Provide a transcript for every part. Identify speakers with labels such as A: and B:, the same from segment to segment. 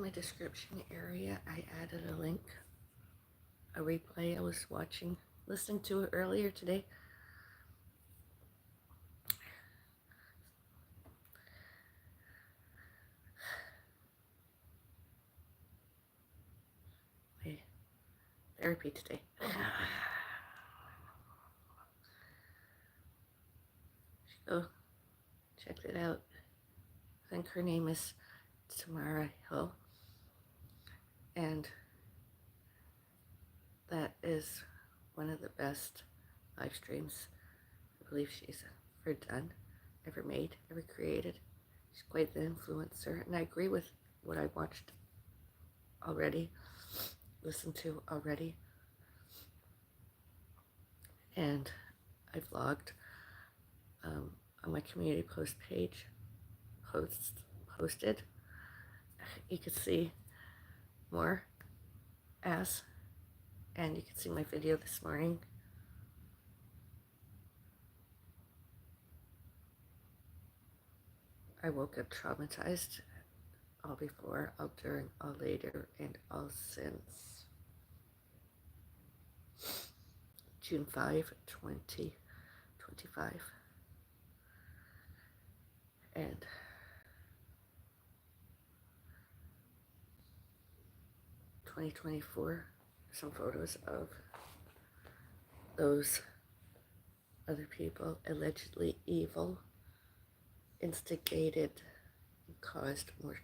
A: my description area, I added a link, a replay I was listening to earlier today. My therapy today. Oh, check it out. I think her name is Tamara Hill, and that is one of the best live streams I believe she's ever done, ever made, ever created. She's quite the influencer, and I agree with what I watched already, listened to already, and I vlogged on my community post page, posted. You could see more and you can see my video this morning. I woke up traumatized, all before, all during, all later, and all since. June 5, 2025. And (2024), some photos of those other people, allegedly evil, instigated and caused more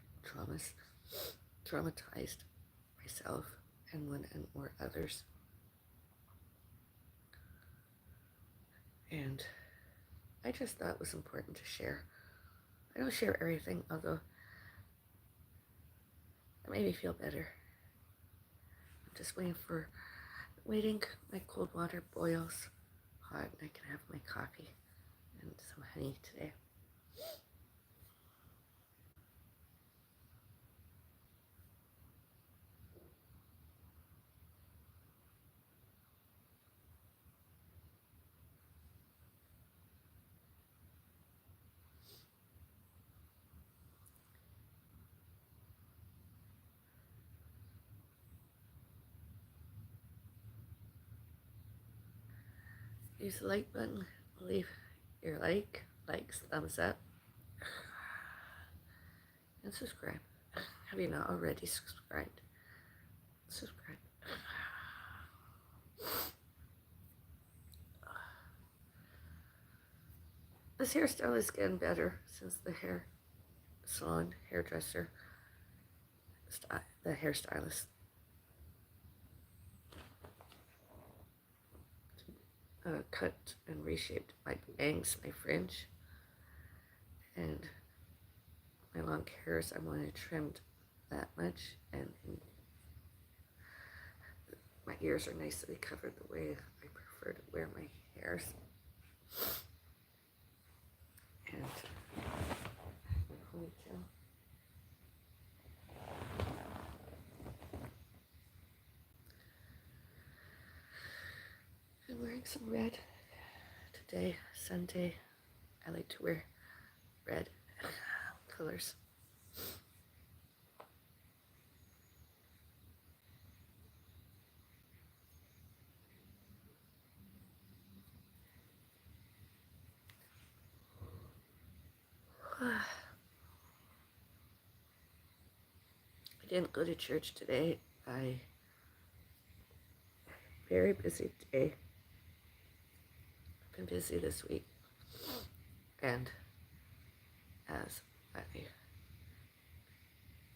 A: traumatized myself and one and more others. And I just thought it was important to share. I don't share everything, although it made me feel better. I'm just waiting my cold water boils hot and I can have my coffee and some honey today. Use the like button, leave your likes, thumbs up, and subscribe. Have you not already subscribed? Subscribe. This hairstyle is getting better since the hairdresser, the hairstylist cut and reshaped my bangs, my fringe, and my long hairs. I wanted trimmed that much, and my ears are nicely covered the way I prefer to wear my hairs. And ponytail. I'm wearing some red today, Sunday. I like to wear red colors. I didn't go to church today. Very busy day. I've been busy this week. And as I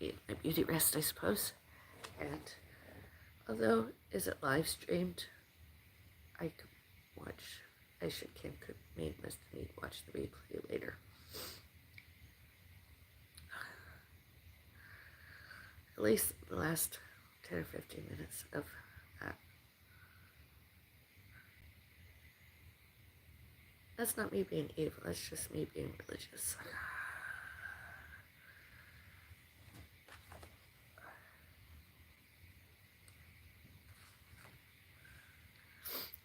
A: need my beauty rest, I suppose. And although is it live streamed, I could watch the replay later. At least the last 10 or 15 minutes of that. That's not me being evil, that's just me being religious.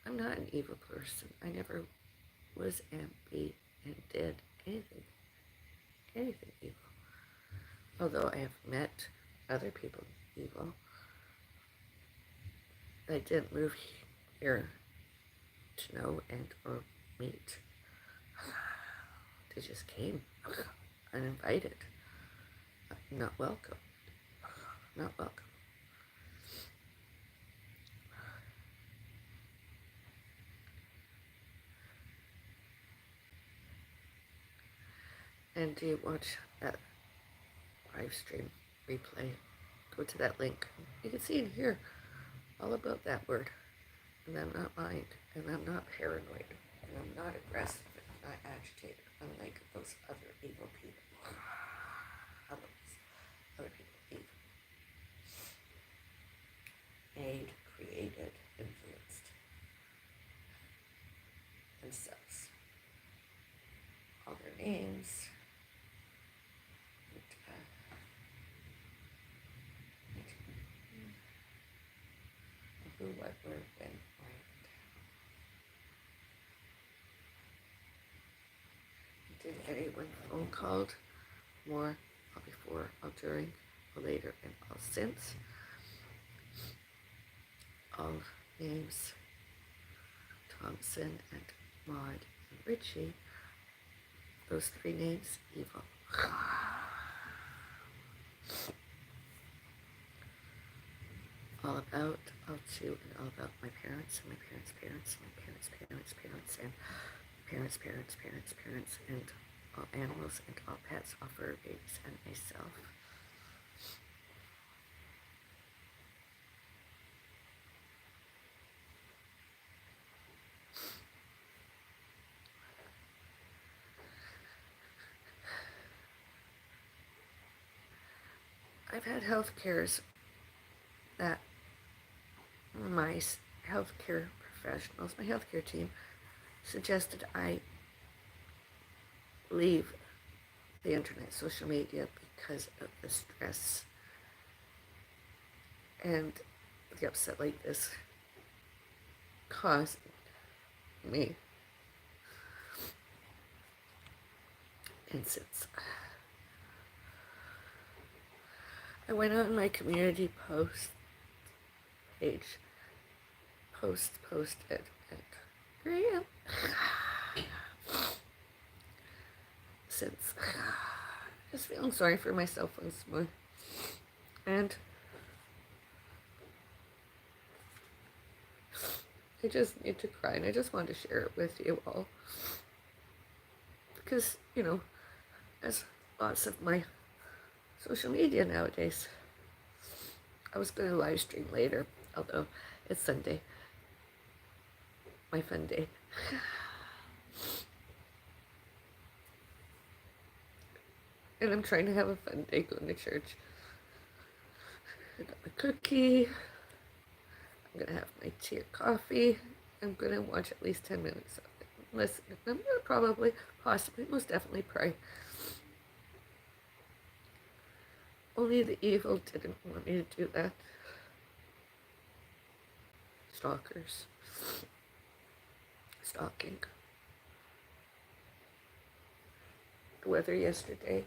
A: I'm not an evil person. I never was and be and did anything evil. Although I have met other people evil. I didn't move here to know and or meet. They just came uninvited. Not welcome. Not welcome. And do you watch that live stream replay? Go to that link. You can see and hear all about that word. And I'm not mind. And I'm not paranoid. And I'm not aggressive. And not agitated. Unlike those other evil people. Other people evil. Made, created, influenced themselves. All their names. Who, what, where, when, why, and how. Did anyone phone called more, or before, or during, or later, and or since? All names, Thompson and Maud and Richie, those three names, evil. All about, all to, and all about my parents, and my parents' parents, and my parents' parents' parents, and parents' parents' parents' parents, and all animals, and all pets, all fur babies, and myself. I've had health cares that my healthcare professionals, my healthcare team, suggested I leave the internet, social media, because of the stress and the upset like this caused me. And since I went on my community post page, posted, and here I am. Since just feeling sorry for myself once more, and I just need to cry, and I just want to share it with you all, because as lots of my social media nowadays, I was going to live stream later, although it's Sunday, my fun day. And I'm trying to have a fun day going to church. I got my cookie. I'm going to have my tea or coffee. I'm going to watch at least 10 minutes of it. Listen, I'm going to probably, possibly, most definitely pray. Only the evil didn't want me to do that. Stalkers. Stalking. The weather yesterday.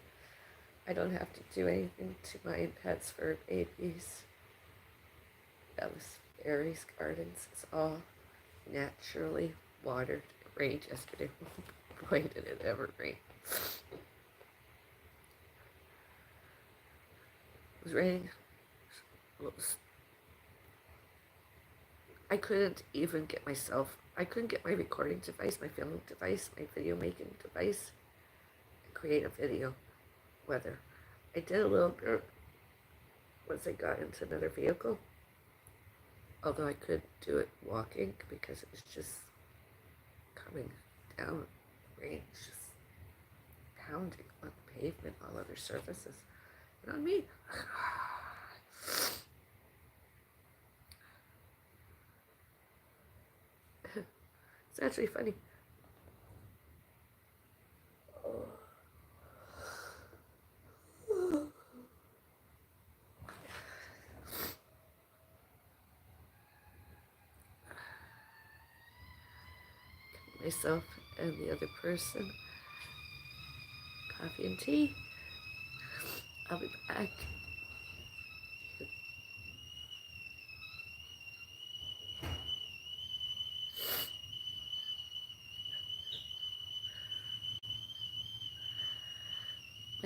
A: I don't have to do anything to my pets for babies. Bellisberry's gardens. It's all naturally watered. It rained yesterday. Boy, did it ever rain. It was raining. I couldn't even get I couldn't get my recording device, my filming device, my video making device, and create a video. Weather. I did a little bit once I got into another vehicle, although I could do it walking because it was just coming down. The rain was just pounding on the pavement, all other surfaces, and on me. It's actually funny. Myself and the other person, coffee and tea. I'll be back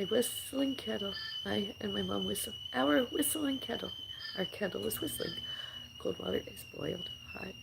A: my whistling kettle. And my mom whistled. Our whistling kettle. Our kettle was whistling. Cold water is boiled hot.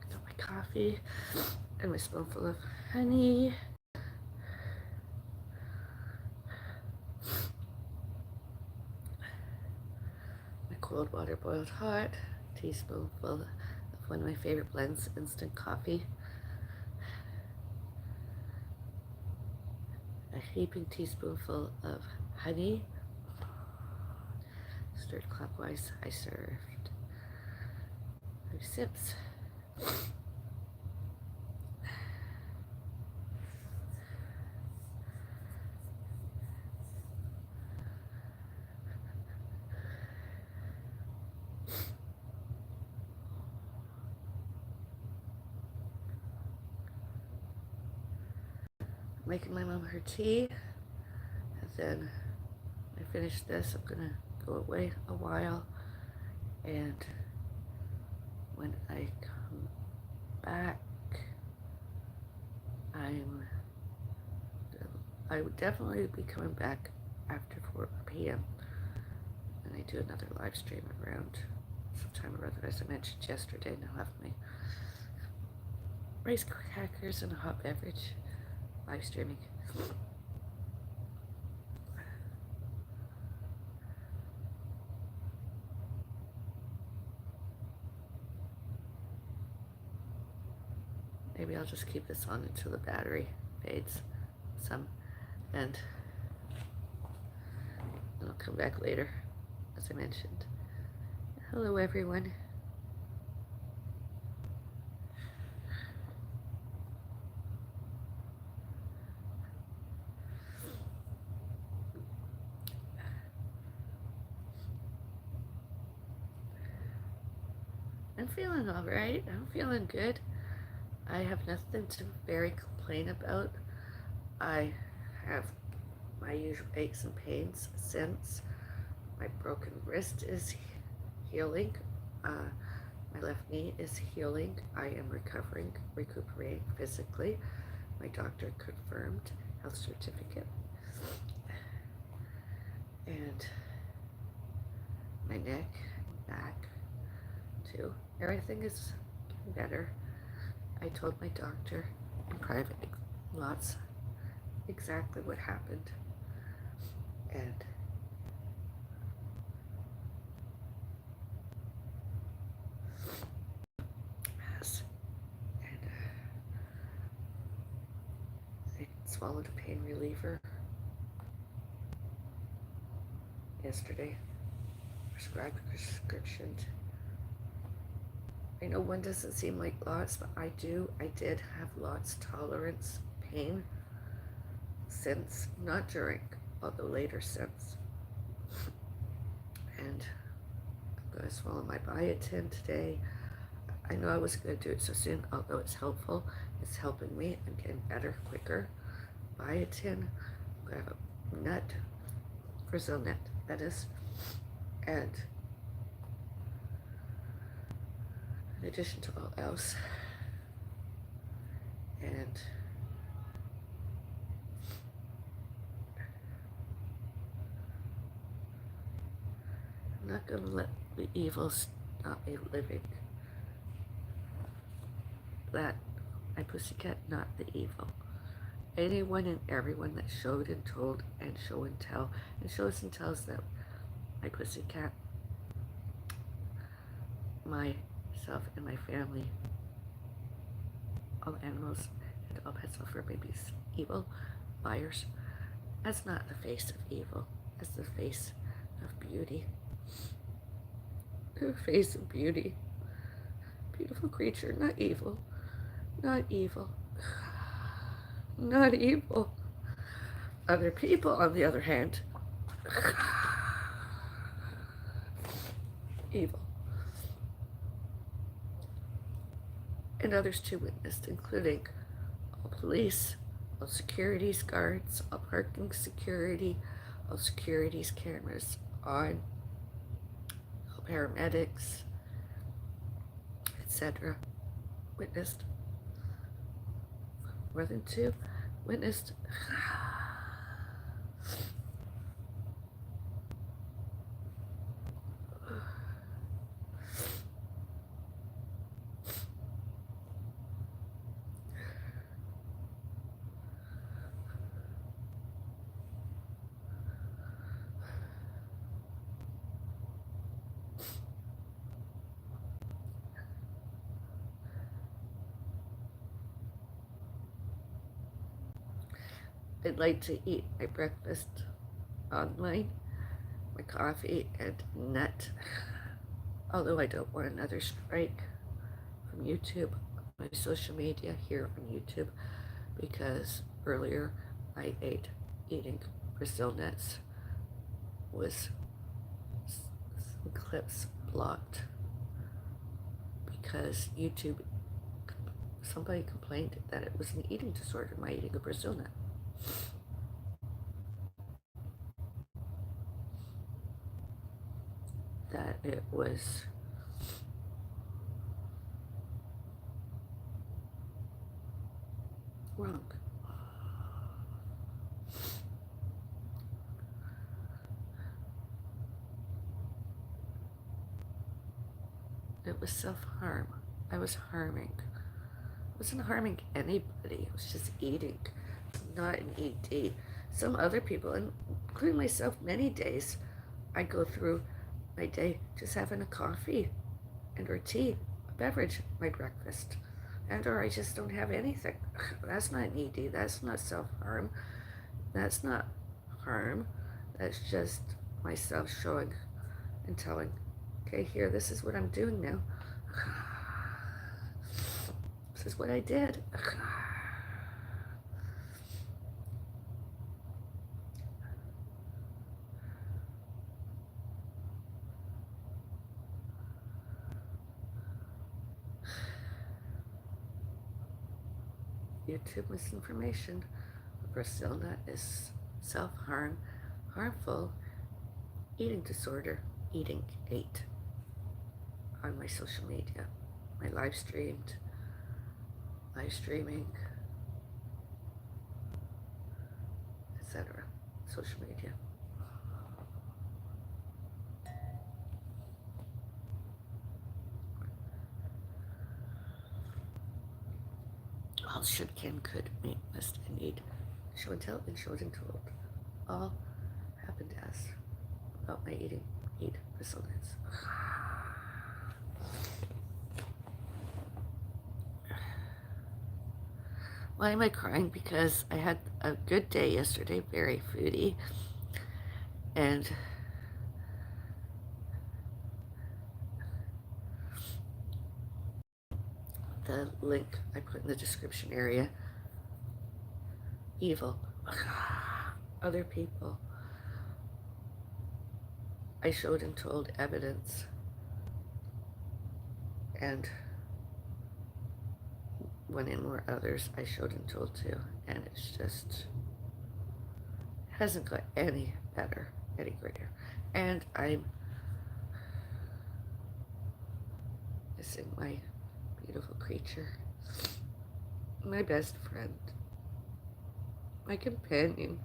A: Got my coffee and my spoonful of honey. My cold water boiled hot. Teaspoonful of one of my favorite blends, instant coffee. A heaping teaspoonful of honey. Stirred clockwise. I served 5 sips. Making my mom her tea, and then I finish this. I'm gonna go away a while, and when I come back, I would definitely be coming back after 4 p.m. and I do another live stream around sometime or other, as I mentioned yesterday. Now have my rice crackers and a hot beverage. Live streaming. Maybe I'll just keep this on until the battery fades some, and I'll come back later, as I mentioned. Hello, everyone. I'm feeling all right. I'm feeling good. I have nothing to very complain about. I have my usual aches and pains since my broken wrist is healing. My left knee is healing. I am recuperating physically. My doctor confirmed health certificate. And my neck, back, too. Everything is getting better. I told my doctor in private lots exactly what happened. And yes, and I swallowed a pain reliever yesterday, prescribed prescriptions. I know one doesn't seem like lots, but I did have lots tolerance pain since, not during, although later since. And I'm going to swallow my biotin today. I know I wasn't going to do it so soon, although it's helpful. It's helping me. I'm getting better quicker. Biotin. I'm going to have a nut, Brazil nut, that is. And in addition to all else. And I'm not going to let the evil stop me living. That my pussycat, not the evil. Anyone and everyone that showed and told and show and tell and shows and tells that my pussycat, myself and my family, all animals and all pets are babies, evil, liars. That's not the face of evil. That's the face of beauty. The face of beauty. Beautiful creature, not evil. Not evil. Not evil. Other people, on the other hand, evil. And others too witnessed, including all police, all securities guards, all parking security, all securities cameras on, all paramedics, etc. Witnessed. More than two witnessed. I'd like to eat my breakfast online, my coffee and nut. Although I don't want another strike from YouTube, my social media here on YouTube, because earlier I ate eating Brazil nuts was some clips blocked because YouTube, somebody complained that it was an eating disorder, my eating a Brazil nut. That it was wrong. It was self-harm. I was harming wasn't harming anybody. It was just eating, not an ED. Some other people, including myself, many days, I go through my day just having a coffee and or tea, a beverage, my breakfast, and or I just don't have anything. That's not an ED. That's not self-harm. That's not harm. That's just myself showing and telling, okay, here, this is what I'm doing now. This is what I did. YouTube misinformation. Brasilna is self-harm, harmful, eating disorder, eating 8 on my social media. My live streaming, etc. Social media. All should, can, could, may, must, and need. Show and tell and showed and told. All happened as about my eating, need, resilience. Why am I crying? Because I had a good day yesterday, very foodie, and the link I put in the description area, evil, other people. I showed and told evidence, and went in more others I showed and told too, and it's just hasn't got any better, any greater. And I'm missing my beautiful creature, my best friend, my companion,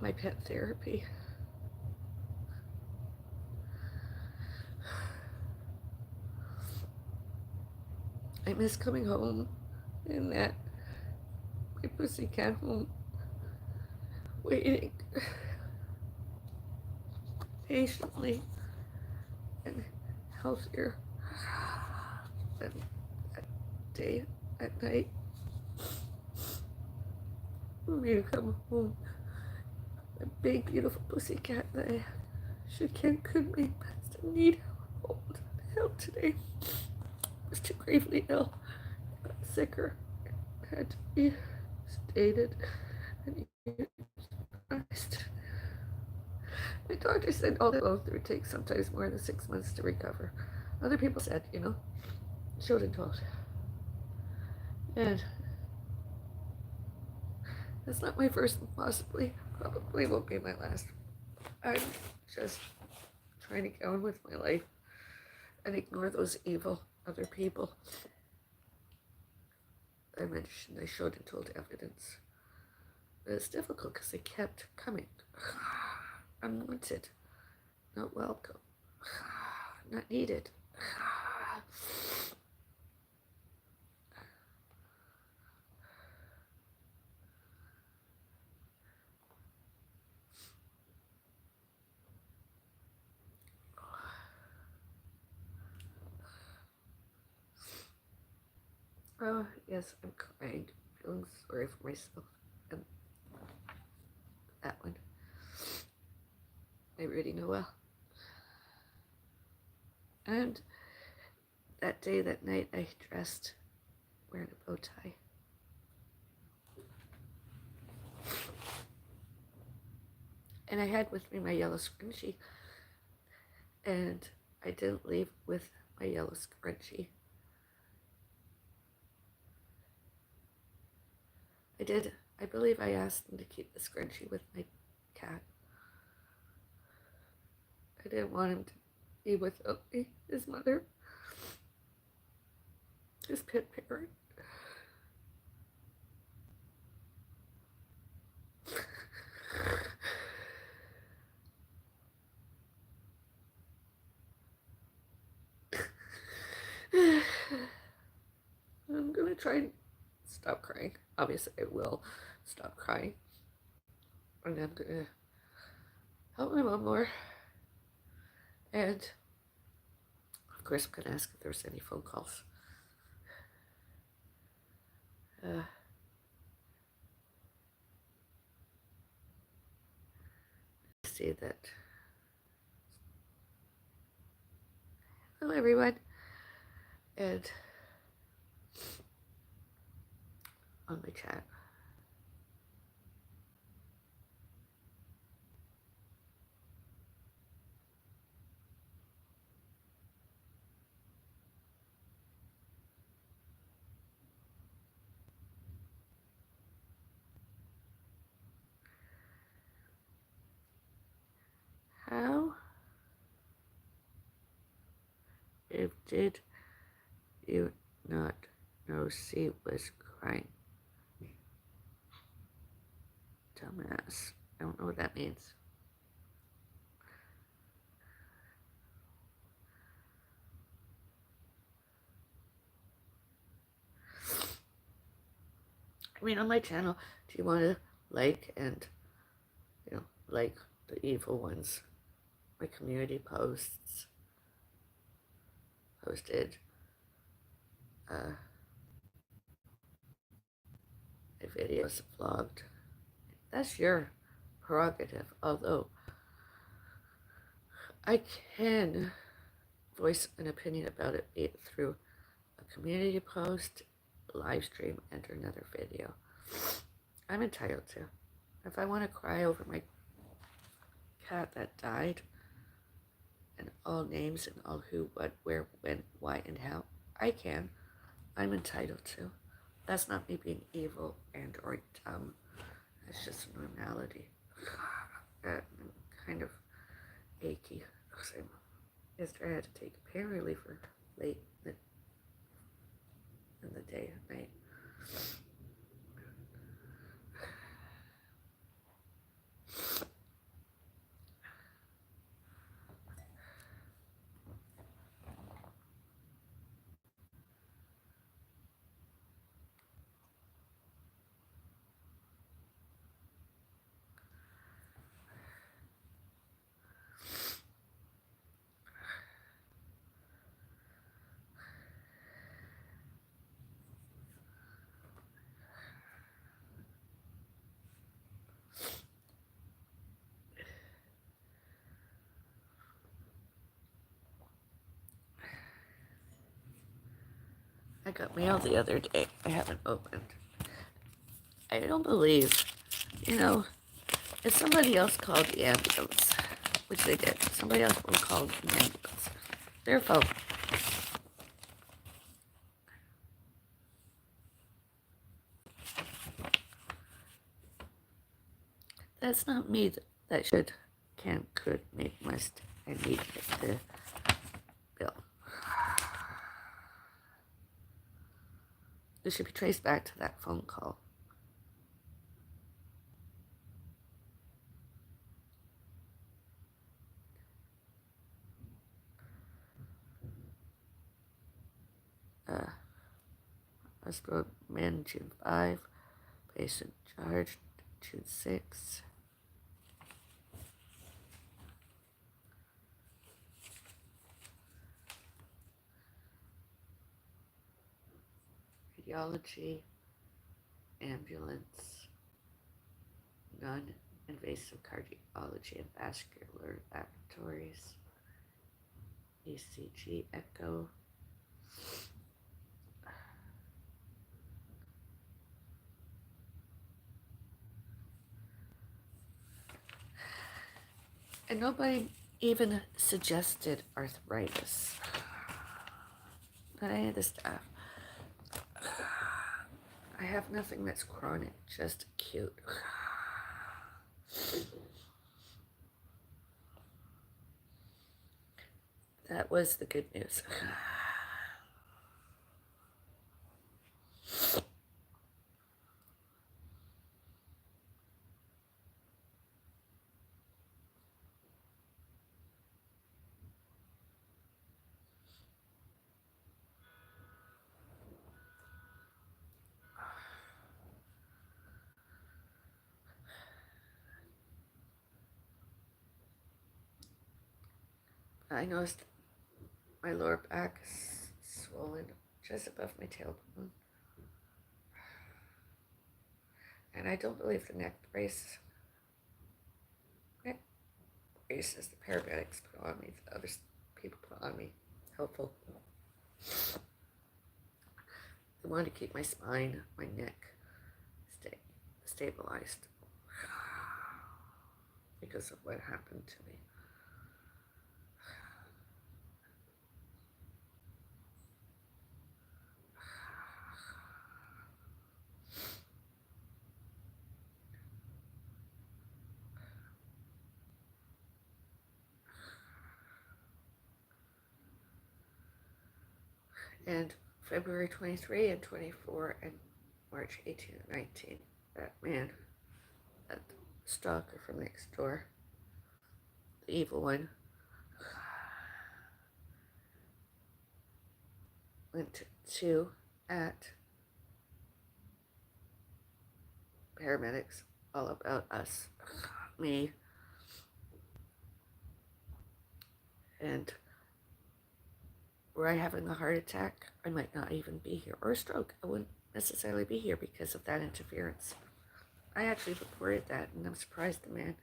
A: my pet therapy. I miss coming home and that my pussycat home, waiting patiently and healthier than that day, at night, for me to come home. A big, beautiful pussycat that I should, can, could, make best and need help today. Was too gravely ill, got sicker, had to be sedated and euthanized. My doctor said all that go through takes sometimes more than 6 months to recover. Other people said, showed and told. And that's not my first, probably won't be my last. I'm just trying to get on with my life and ignore those evil other people I mentioned. I showed and told evidence. But it's difficult because they kept coming. Unwanted, not welcome, not needed. Oh, yes, I'm crying, feeling sorry for myself. And that one, I really know well. And that day, that night, I dressed wearing a bow tie. And I had with me my yellow scrunchie. And I didn't leave with my yellow scrunchie. I believe I asked him to keep the scrunchie with my cat. I didn't want him to be without me, his mother, his pet parent. try and stop crying. Obviously, I will stop crying. And I'm gonna help my mom more. And of course, I'm gonna ask if there's any phone calls. See that. Hello, everyone. And on my chat. How if did you not know she was crying? Dumbass. I don't know what that means. I mean, on my channel, do you want to like and, like the evil ones? My community posts, posted, my videos vlogged. That's your prerogative, although I can voice an opinion about it, be it through a community post, live stream, and another video. I'm entitled to. If I want to cry over my cat that died, and all names and all who, what, where, when, why, and how, I can. I'm entitled to. That's not me being evil and or dumb. That's just normality. I'm kind of achy. Yesterday I had to take pain reliever late in the day at night. I got mail the other day. I haven't opened. I don't believe, if somebody else called the ambulance, which they did, somebody else will call the ambulance. Their phone. That's not me that should, can, could, make, must, and need the bill. It should be traced back to that phone call. Hospital man, June 5. Patient charged, June 6. Radiology, ambulance, non-invasive cardiology and vascular laboratories, ECG, echo. And nobody even suggested arthritis. Not any of the staff. I have nothing that's chronic, just acute. That was the good news. I noticed my lower back is swollen just above my tailbone. And I don't believe the neck braces the paramedics put on me, the other people put on me, helpful. I want to keep my spine, my neck stabilized because of what happened to me. And February 23 and 24 and March 18 and 19, that man, that stalker from next door, the evil one, went to at paramedics all about us, me, and were I having a heart attack, I might not even be here, or a stroke. I wouldn't necessarily be here because of that interference. I actually reported that, and I'm surprised the man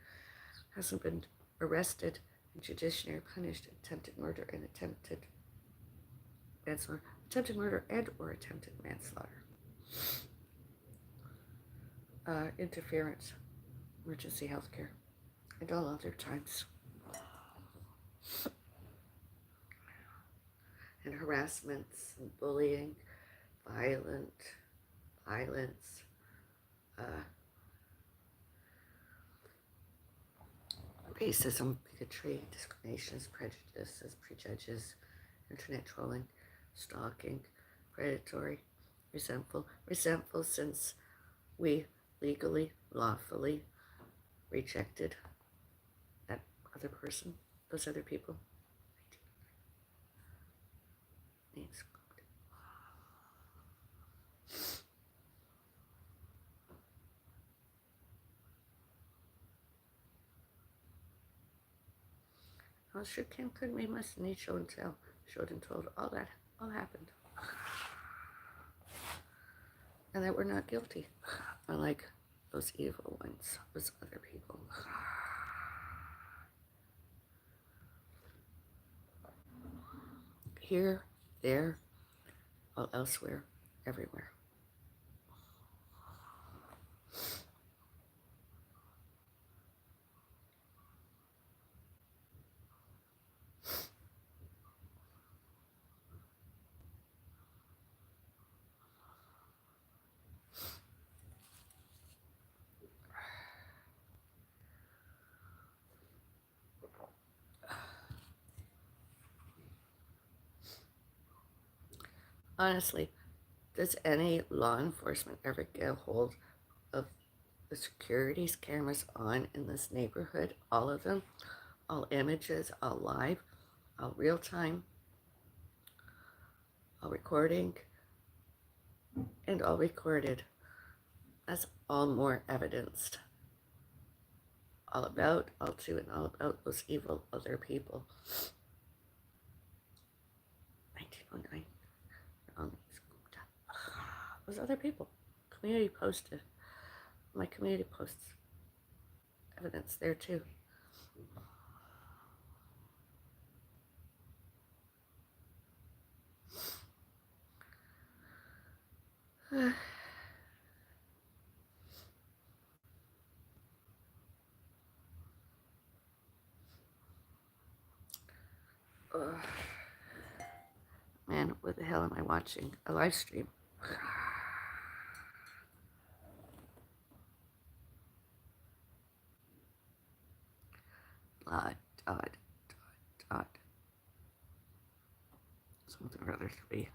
A: hasn't been arrested and judicially punished. Attempted murder and attempted manslaughter, attempted murder and or attempted manslaughter, interference, emergency health care, and all other times. And harassments and bullying, violence, racism, bigotry, discriminations, prejudices, prejudges, internet trolling, stalking, predatory, resentful since we legally, lawfully rejected that other person, those other people. Well, sure Kim could we must need show and tell, showed and told, all that all happened. And that we're not guilty, unlike those evil ones, those other people. Here, there, all elsewhere, everywhere. Honestly, does any law enforcement ever get a hold of the security cameras on in this neighborhood? All of them? All images, all live, all real time, all recording, and all recorded. That's all more evidenced. All about, all to, and all about those evil other people. 1909. Those other people. Community posted. My community posts evidence there too. Man, what the hell am I watching? A live stream. Dot. Something or other 3.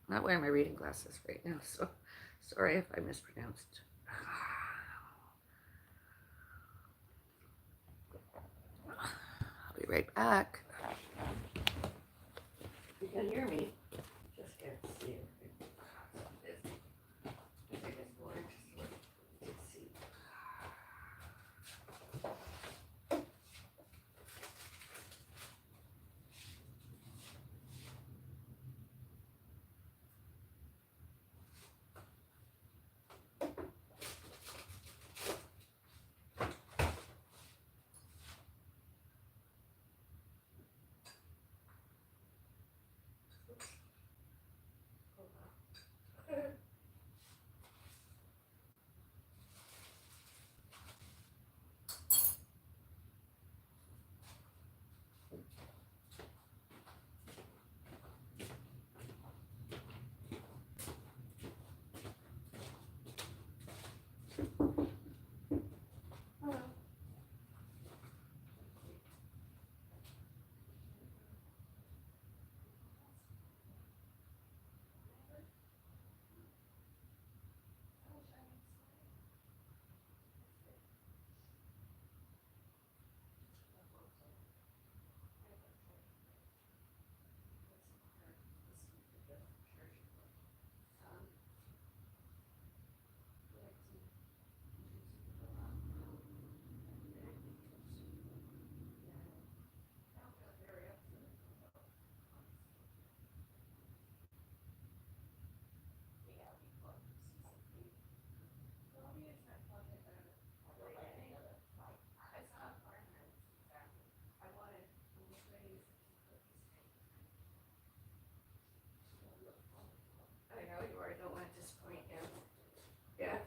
A: I'm not wearing my reading glasses right now, so sorry if I mispronounced. I'll be right back. You can hear me. Just can't see it. I know you are. I don't want to disappoint you. Yeah.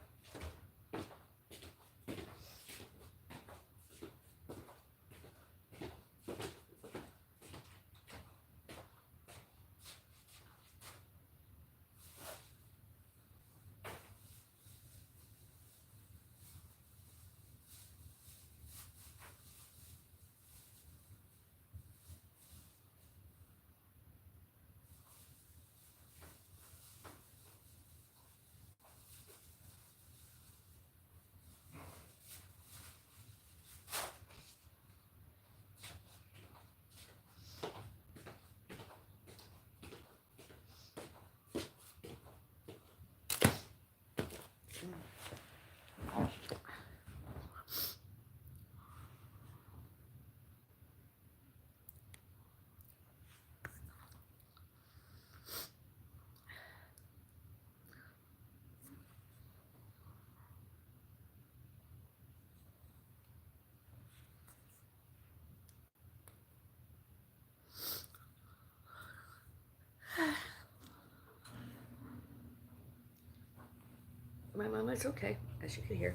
A: My mama's okay, as you can hear.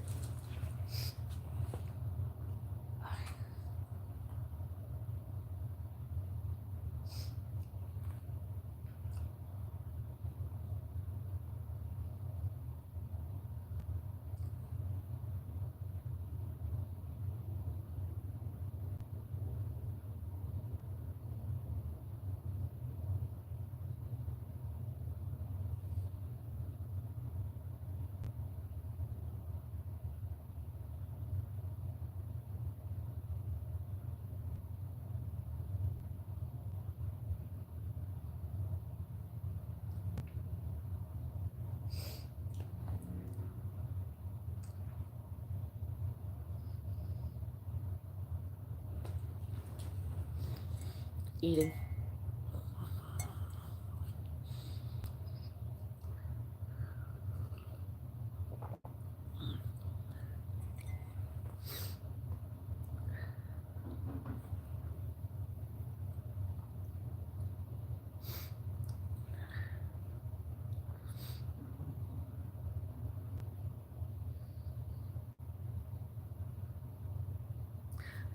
A: Eating.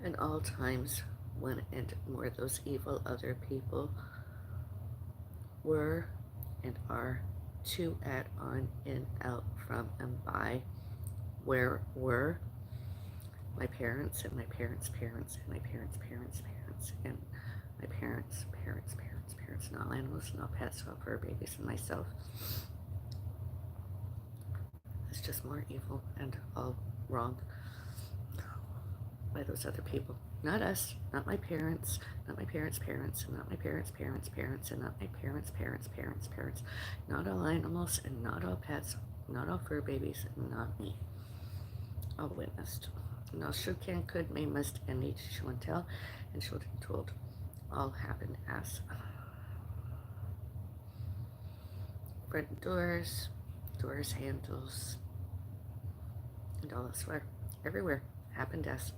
A: And all times when and where those evil other people were and are to, add on, in, out, from, and by, where were my parents and my parents' parents and my parents' parents' parents and my parents' parents' parents' parents, and all animals and all pets, all fur babies and myself. It's just more evil and all wrong by those other people. Not us, not my parents, not my parents' parents, and not my parents' parents' parents, and not my parents' parents' parents' parents. Not all animals and not all pets, not all fur babies, and not me. All witnessed. And all should, can, could, may, must, and need to show and tell, and showed and told. All happened as front doors, doors handles, and all elsewhere. Everywhere happened as.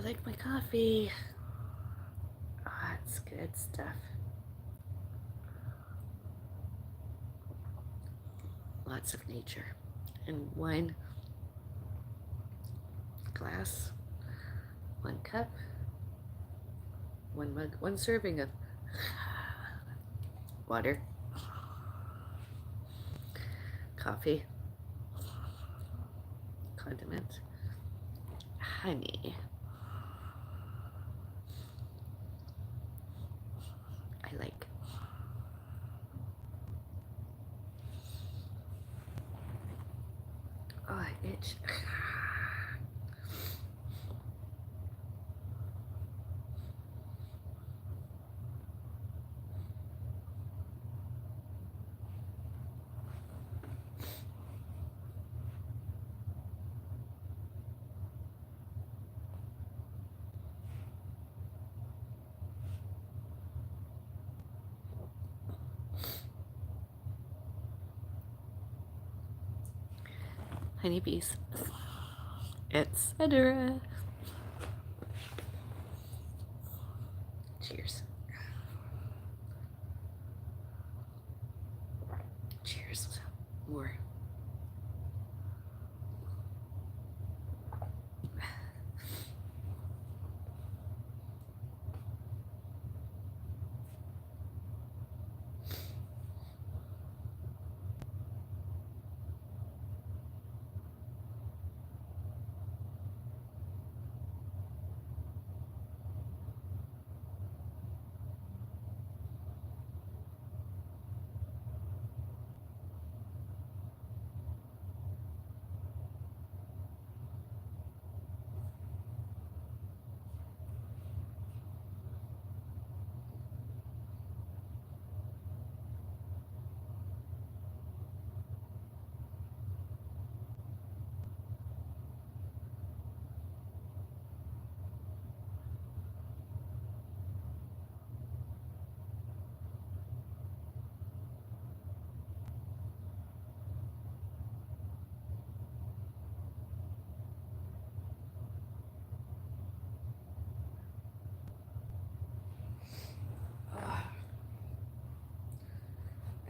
A: like my coffee. Ah, it's good stuff. Lots of nature. And one glass, one cup, one mug, one serving of water, coffee, condiments, honey. I like. Oh, I itch. Honeybees, etc. Cheers. Cheers. More.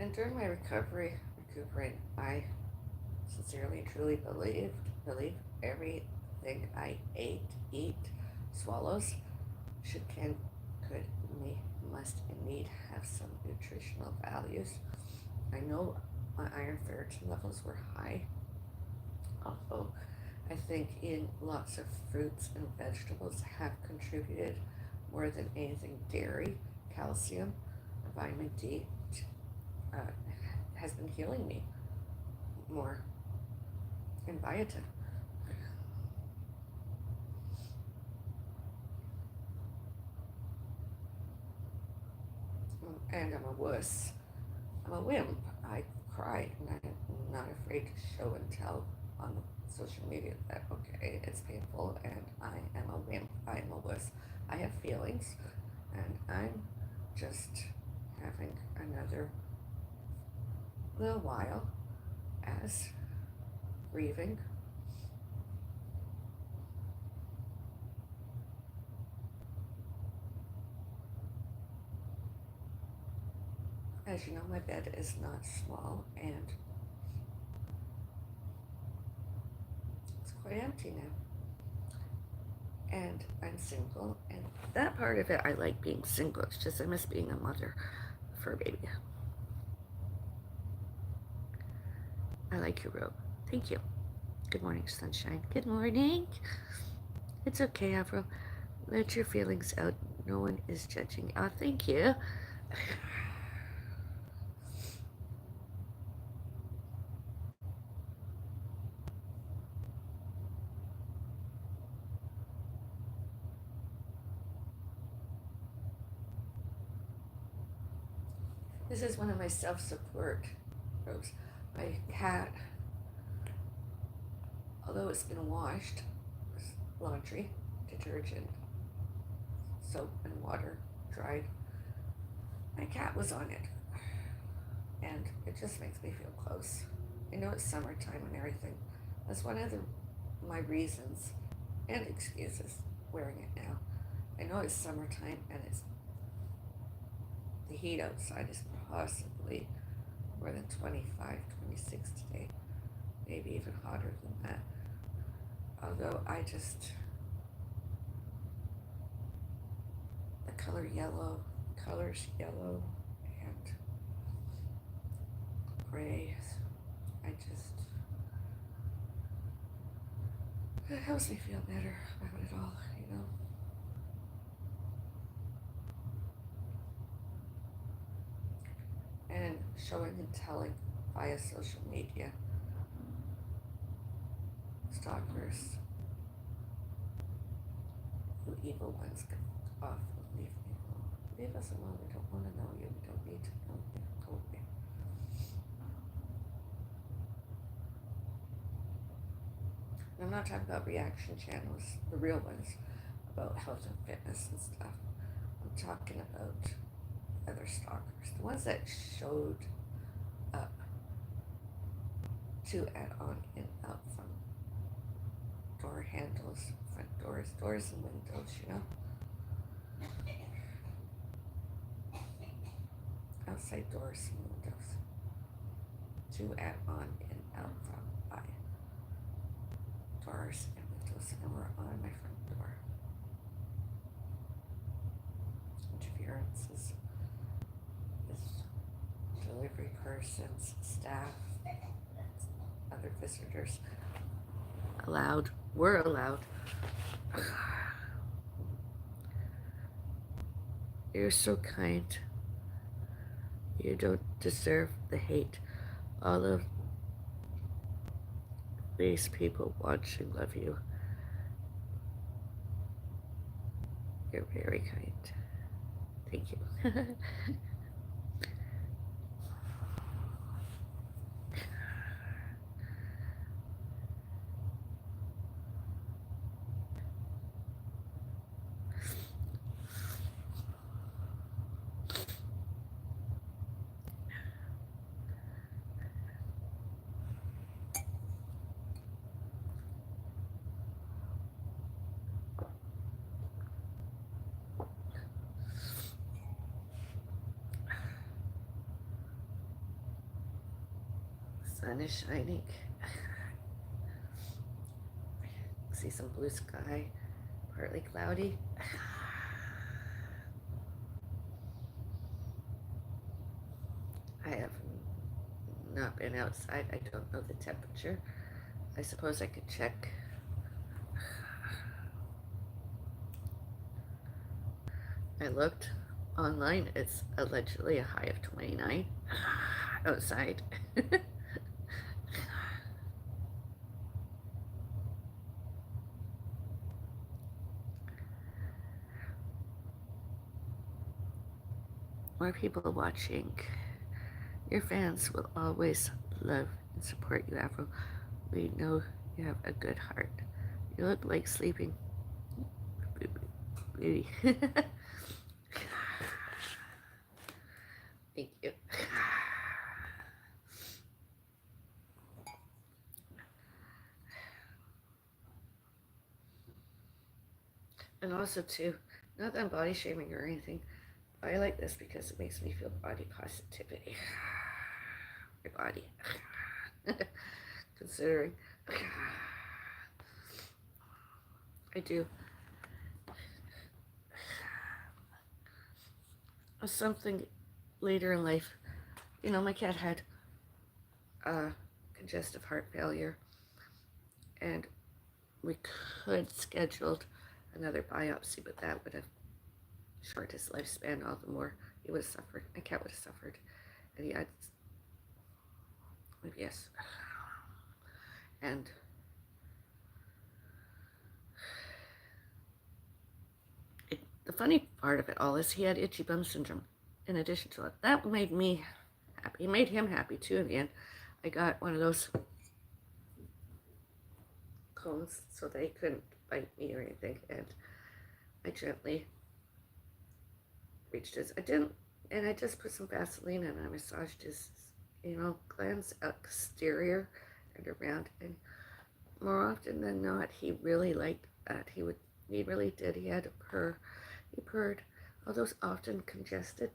A: And during my recuperating, I sincerely, truly believe everything I eat, swallows, should, can, could, may, must, and need have some nutritional values. I know my iron ferritin levels were high, although I think eating lots of fruits and vegetables have contributed more than anything. Dairy, calcium, vitamin D uh, has been healing me more, and biotin. And I'm a wuss. I'm a wimp. I cry, and I'm not afraid to show and tell on social media that, okay, it's painful, and I am a wimp. I am a wuss. I have feelings, and I'm just having another little while as grieving. As you know, my bed is not small, and it's quite empty now. And I'm single, and that part of it, I like being single. It's just I miss being a mother for a baby. I like your robe. Thank you. Good morning, sunshine. Good morning. It's okay, Avro. Let your feelings out. No one is judging. Oh, thank you. This is one of my self-support robes. My cat, although it's been washed, laundry, detergent, soap and water, dried, my cat was on it. And it just makes me feel close. I know it's summertime and everything. That's one of my reasons and excuses wearing it now. I know it's summertime and it's the heat outside is possibly more than 25, 26 today, maybe even hotter than that. Although the colors yellow and gray, it helps me feel better about it all, you know. And showing and telling via social media, stalkers, you evil ones, get off and leave me alone. Leave us alone. We don't want to know you. We don't need to know you. Go away. I'm not talking about reaction channels, the real ones, about health and fitness and stuff. I'm talking about other stalkers, the ones that showed up to and on and out from door handles, front doors and windows, you know. Outside doors and windows. To and on and out from by doors and windows, and we're on my front door. Interferences with delivery persons, staff, other visitors were allowed. You're so kind. You don't deserve the hate. All of these people watch and love you. You're very kind. Thank you. Sun is shining. See some blue sky, partly cloudy. I have not been outside. I don't know the temperature. I suppose I could check. I looked online. It's allegedly a high of 29 outside. More people watching. Your fans will always love and support you, Afro. We know you have a good heart. You look like sleeping beauty. Thank you. And also too, not that I'm body shaming or anything. I like this because it makes me feel body positivity. My body. Considering I do something later in life. You know, my cat had congestive heart failure, and we could scheduled another biopsy, but that would have shortened his lifespan all the more. He would have suffered. My cat would have suffered, and he had yes. And the funny part of it all is he had itchy bum syndrome. In addition to it, that made me happy. It made him happy too. In the end, I got one of those cones so that he couldn't bite me or anything, and I gently reached his. I just put some Vaseline and I massaged his, glands exterior and around. And more often than not, he really liked that. He would He really did. He had a purr. He purred, although often congested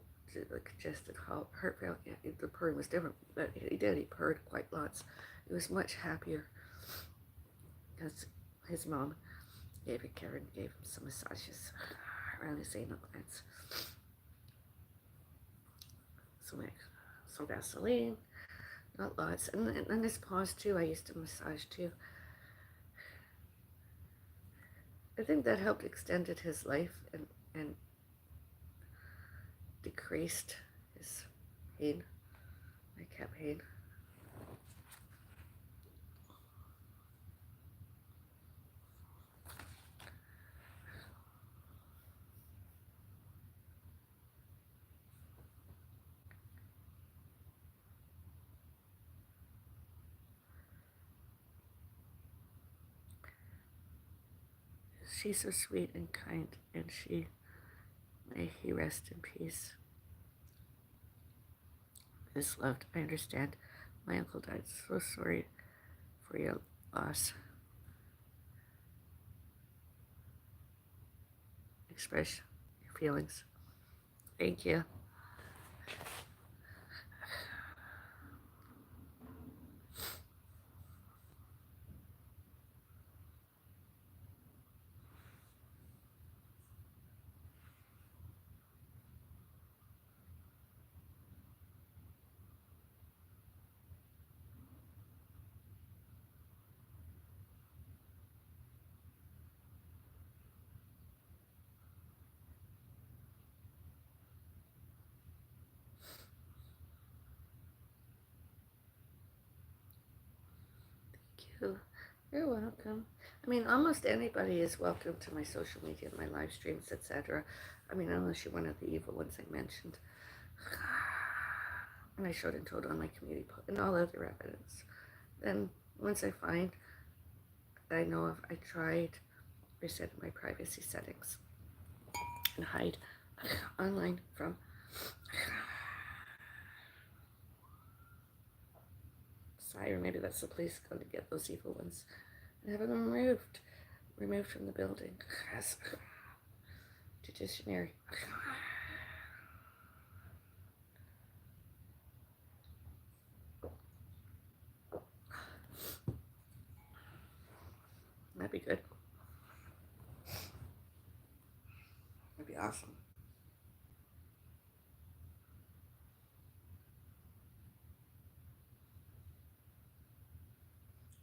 A: heart failure. Yeah, the purring was different, but he did. He purred quite lots. He was much happier because his mom gave him some massages around his anal glands. Some Vaseline, not lots, and his paws too. I used to massage too. I think that helped extended his life and decreased his pain, my cat pain. She's so sweet and kind, and may he rest in peace. Is loved. I understand. My uncle died. So sorry for your loss. Express your feelings. Thank you. You're welcome. I mean, almost anybody is welcome to my social media, my live streams, etc. I mean, unless you're one of the evil ones I mentioned. And I showed and told on my community and all other evidence. Then, once I find that I know if I tried reset my privacy settings and hide online from or maybe that's the police going to get those evil ones and have them removed from the building. Yes. Judiciary. That'd be good. That'd be awesome.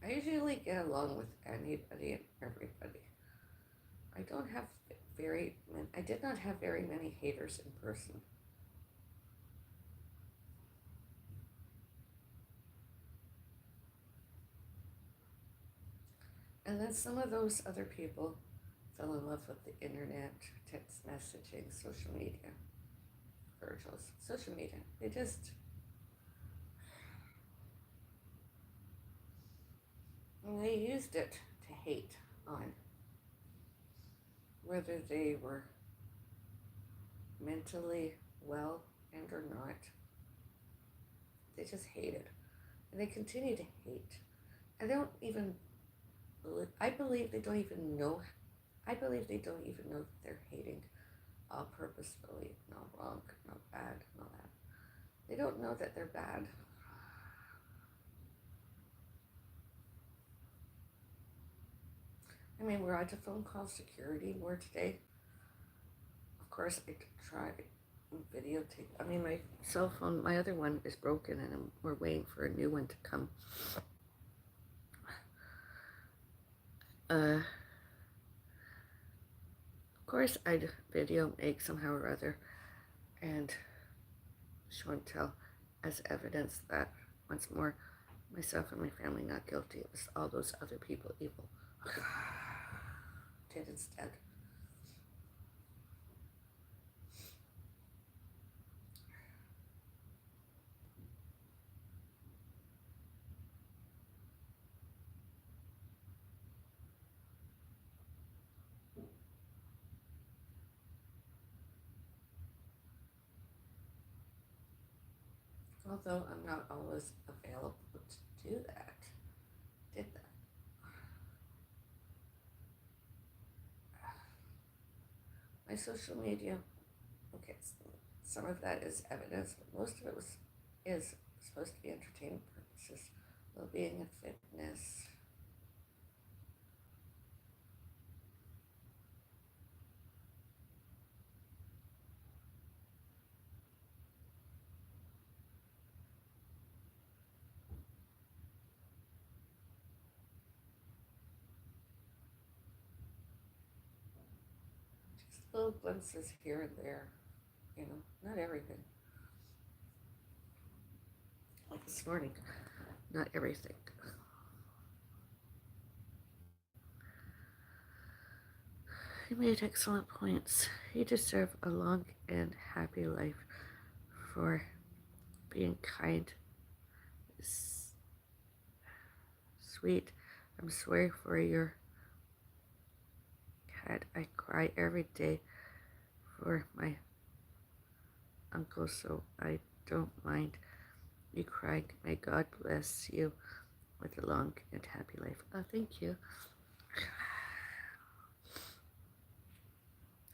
A: I usually get along with anybody and everybody. I don't have I did not have very many haters in person. And then some of those other people fell in love with the internet, text messaging, social media, virtuals, social media. They used it to hate on, whether they were mentally well and or not. They just hated, and they continue to hate. I believe they don't even know. I believe they don't even know that they're hating, all purposefully, not wrong, not bad, not that. They don't know that they're bad. I mean, we're on to phone call security more today. Of course, I could try videotape. I mean, my cell phone, my other one is broken, and we're waiting for a new one to come. Of course, I'd video make somehow or other and show and tell as evidence that, once more, myself and my family not guilty. It was all those other people evil. Did instead. Although I'm not always available to do that. Did that. My social media, okay, some of that is evidence, but most of it is supposed to be entertainment purposes, well-being and fitness. Just little glimpses here and there, not everything. Like this morning, not everything. You made excellent points. You deserve a long and happy life for being kind, sweet. I'm sorry for your cat. I cry every day for my uncle, so I don't mind you crying. May God bless you with a long and happy life. Oh, thank you.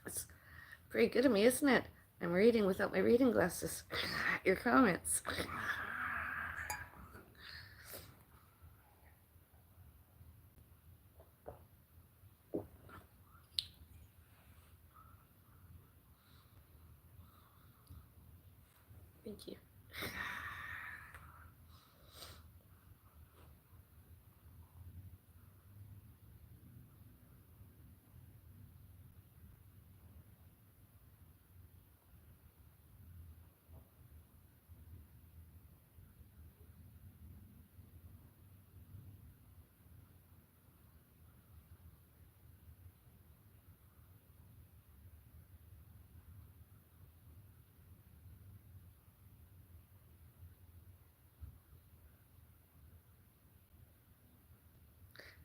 A: It's pretty good of me, isn't it? I'm reading without my reading glasses. Your comments. Thank you.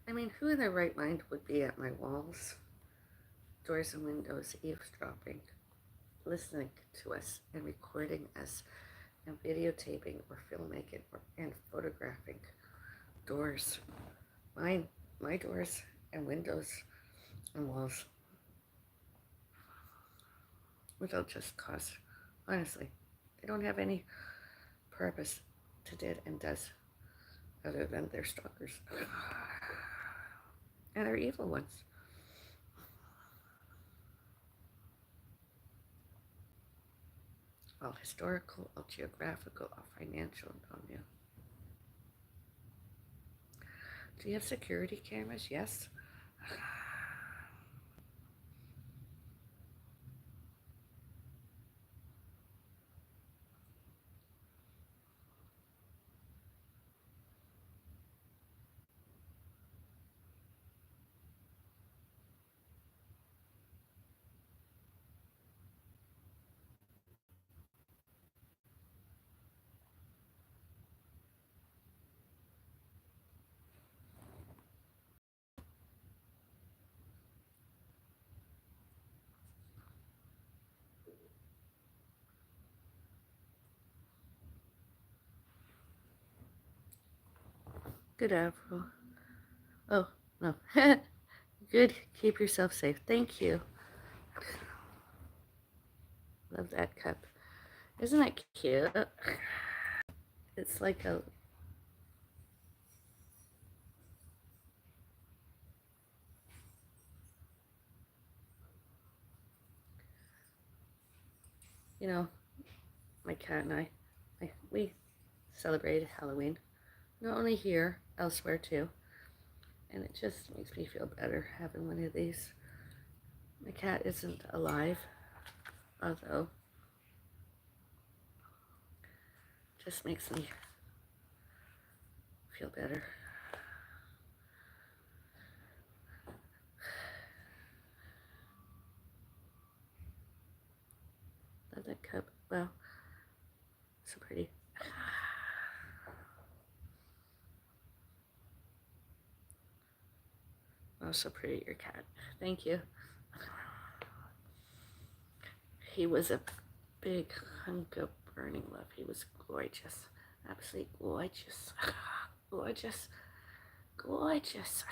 A: I mean, who in their right mind would be at my walls, doors and windows, eavesdropping, listening to us and recording us and videotaping or filmmaking and photographing doors, my doors and windows and walls, without just cause. Honestly, they don't have any purpose to did and does other than they're stalkers. And they're evil ones. All historical, all geographical, all financial, and all new. Do you have security cameras? Yes. Good, Avril. Oh, no. Good. Keep yourself safe. Thank you. Love that cup. Isn't that cute? It's like a, you know, my cat and we celebrated Halloween. Not only here, elsewhere too. And it just makes me feel better having one of these. My cat isn't alive, although it just makes me feel better. Love that cup. Wow, so pretty. Oh, so pretty, your cat. Thank you. He was a big hunk of burning love. He was gorgeous. Absolutely gorgeous. Gorgeous. Gorgeous.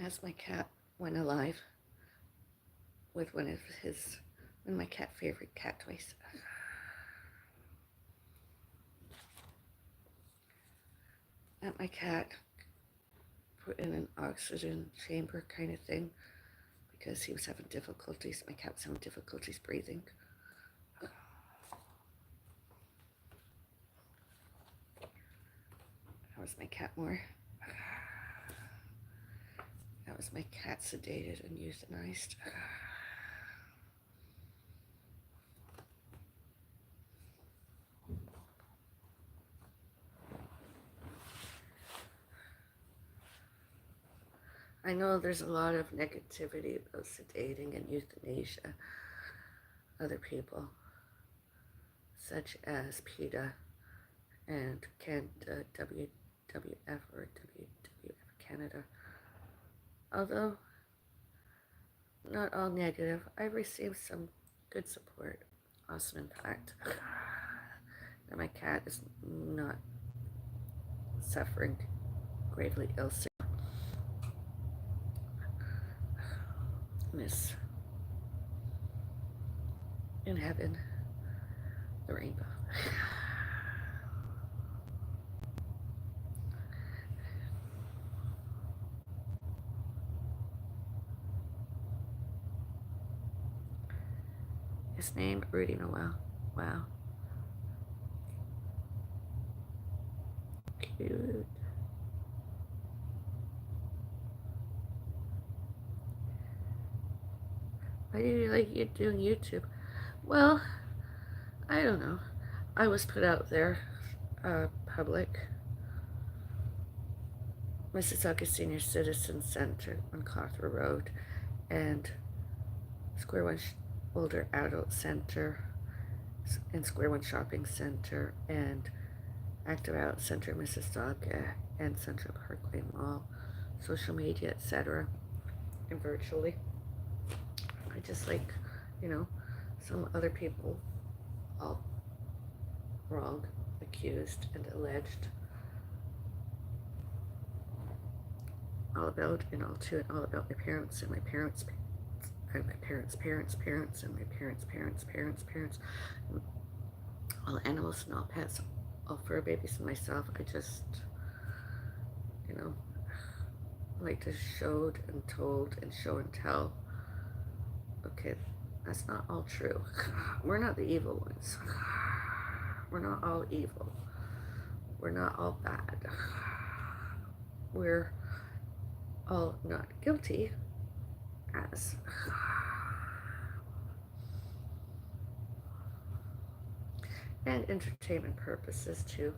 A: as my cat went alive with one of my cat favorite cat toys. And my cat put in an oxygen chamber kind of thing because he was having difficulties. My cat was having difficulties breathing. That was my cat more. That was my cat sedated and euthanized. I know there's a lot of negativity about sedating and euthanasia. Other people, such as PETA and WWF or WWF Canada. Although not all negative, I've received some good support. Awesome impact. That my cat is not suffering gravely ill. Miss in heaven, the rainbow. His name, Rudy Noel. Wow. Cute. Why do you like doing YouTube? Well, I don't know. I was put out there, public. Mississauga Senior Citizen Center on Cawthra Road and Square One Older Adult Center and Square One Shopping Center and Active Out Center Mississauga and Central Parkway Mall, social media, etc. and virtually. I just like, some other people all wrong, accused, and alleged. All about, all about my parents and my parents' and my parents' parents and my parents' parents, all animals and all pets, all fur babies and myself. I just, like to showed and told and show and tell. Okay, that's not all true. We're not the evil ones. We're not all evil. We're not all bad. We're all not guilty as and entertainment purposes too,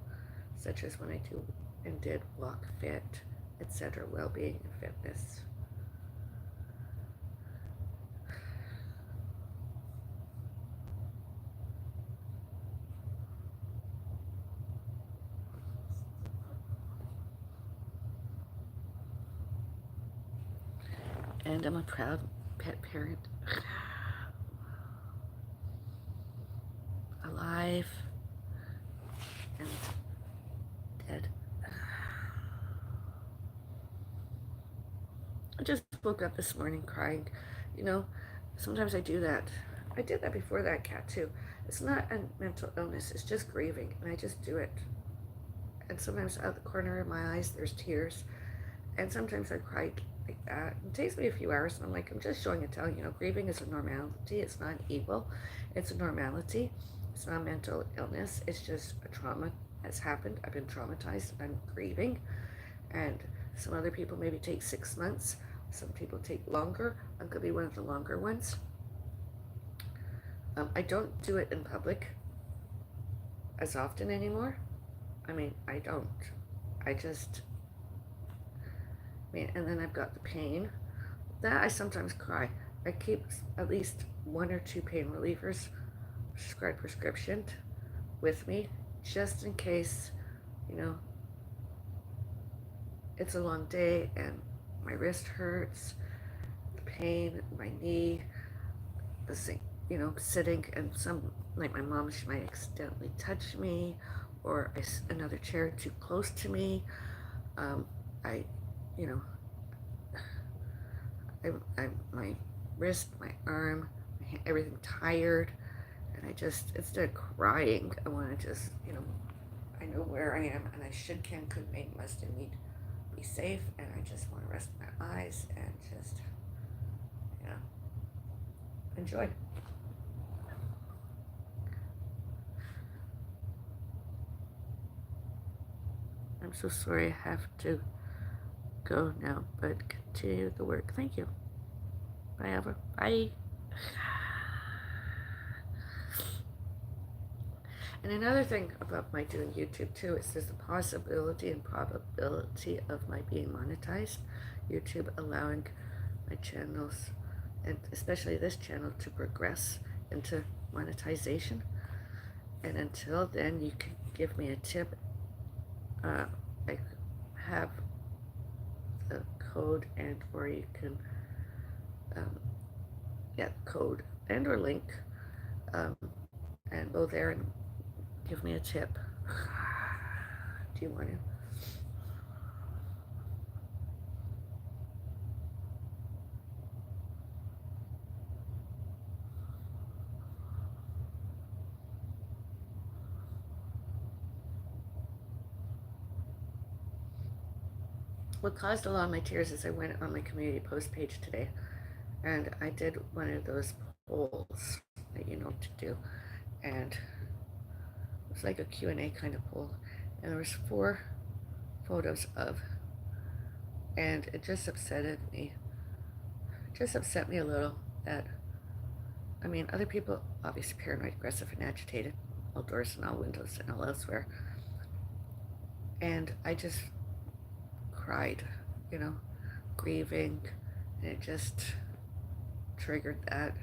A: such as when I do and did walk fit, etc., well-being and fitness. And I'm a proud pet parent. Alive and dead. I just woke up this morning crying. Sometimes I do that. I did that before that cat too. It's not a mental illness, it's just grieving, and I just do it. And sometimes out the corner of my eyes there's tears, and sometimes I cry like that. It takes me a few hours, and I'm just showing and telling. Grieving is a normality. It's not evil. It's a normality. It's not a mental illness. It's just a trauma has happened. I've been traumatized. I'm grieving, and some other people maybe take 6 months. Some people take longer. I'm gonna be one of the longer ones. I don't do it in public as often anymore. I don't. And then I've got the pain. That I sometimes cry. I keep at least 1 or 2 pain relievers, prescribed prescription, with me, just in case, it's a long day and my wrist hurts, the pain, my knee, the sitting, and like my mom, she might accidentally touch me, or another chair too close to me. I my wrist, my arm, my hand, everything tired, and I just, instead of crying, I want to just, I know where I am, and I should, can, could, may, must, and need be safe, and I just want to rest my eyes and just, enjoy. I'm so sorry I have to go now, but continue the work. Thank you. Bye, Alva. Bye. And another thing about my doing YouTube too is there's a possibility and probability of my being monetized. YouTube allowing my channels, and especially this channel, to progress into monetization. And until then, you can give me a tip. I have the code, and or you can code and or link, and go there and give me a tip. Do you want to? What caused a lot of my tears is I went on my community post page today, and I did one of those polls that you know to do, and it was like a Q&A kind of poll, and there was 4 photos of, and it just upset me. It just upset me a little that, I mean, other people, obviously paranoid, aggressive, and agitated, all doors and all windows and all elsewhere, and I just cried, grieving, and it just triggered that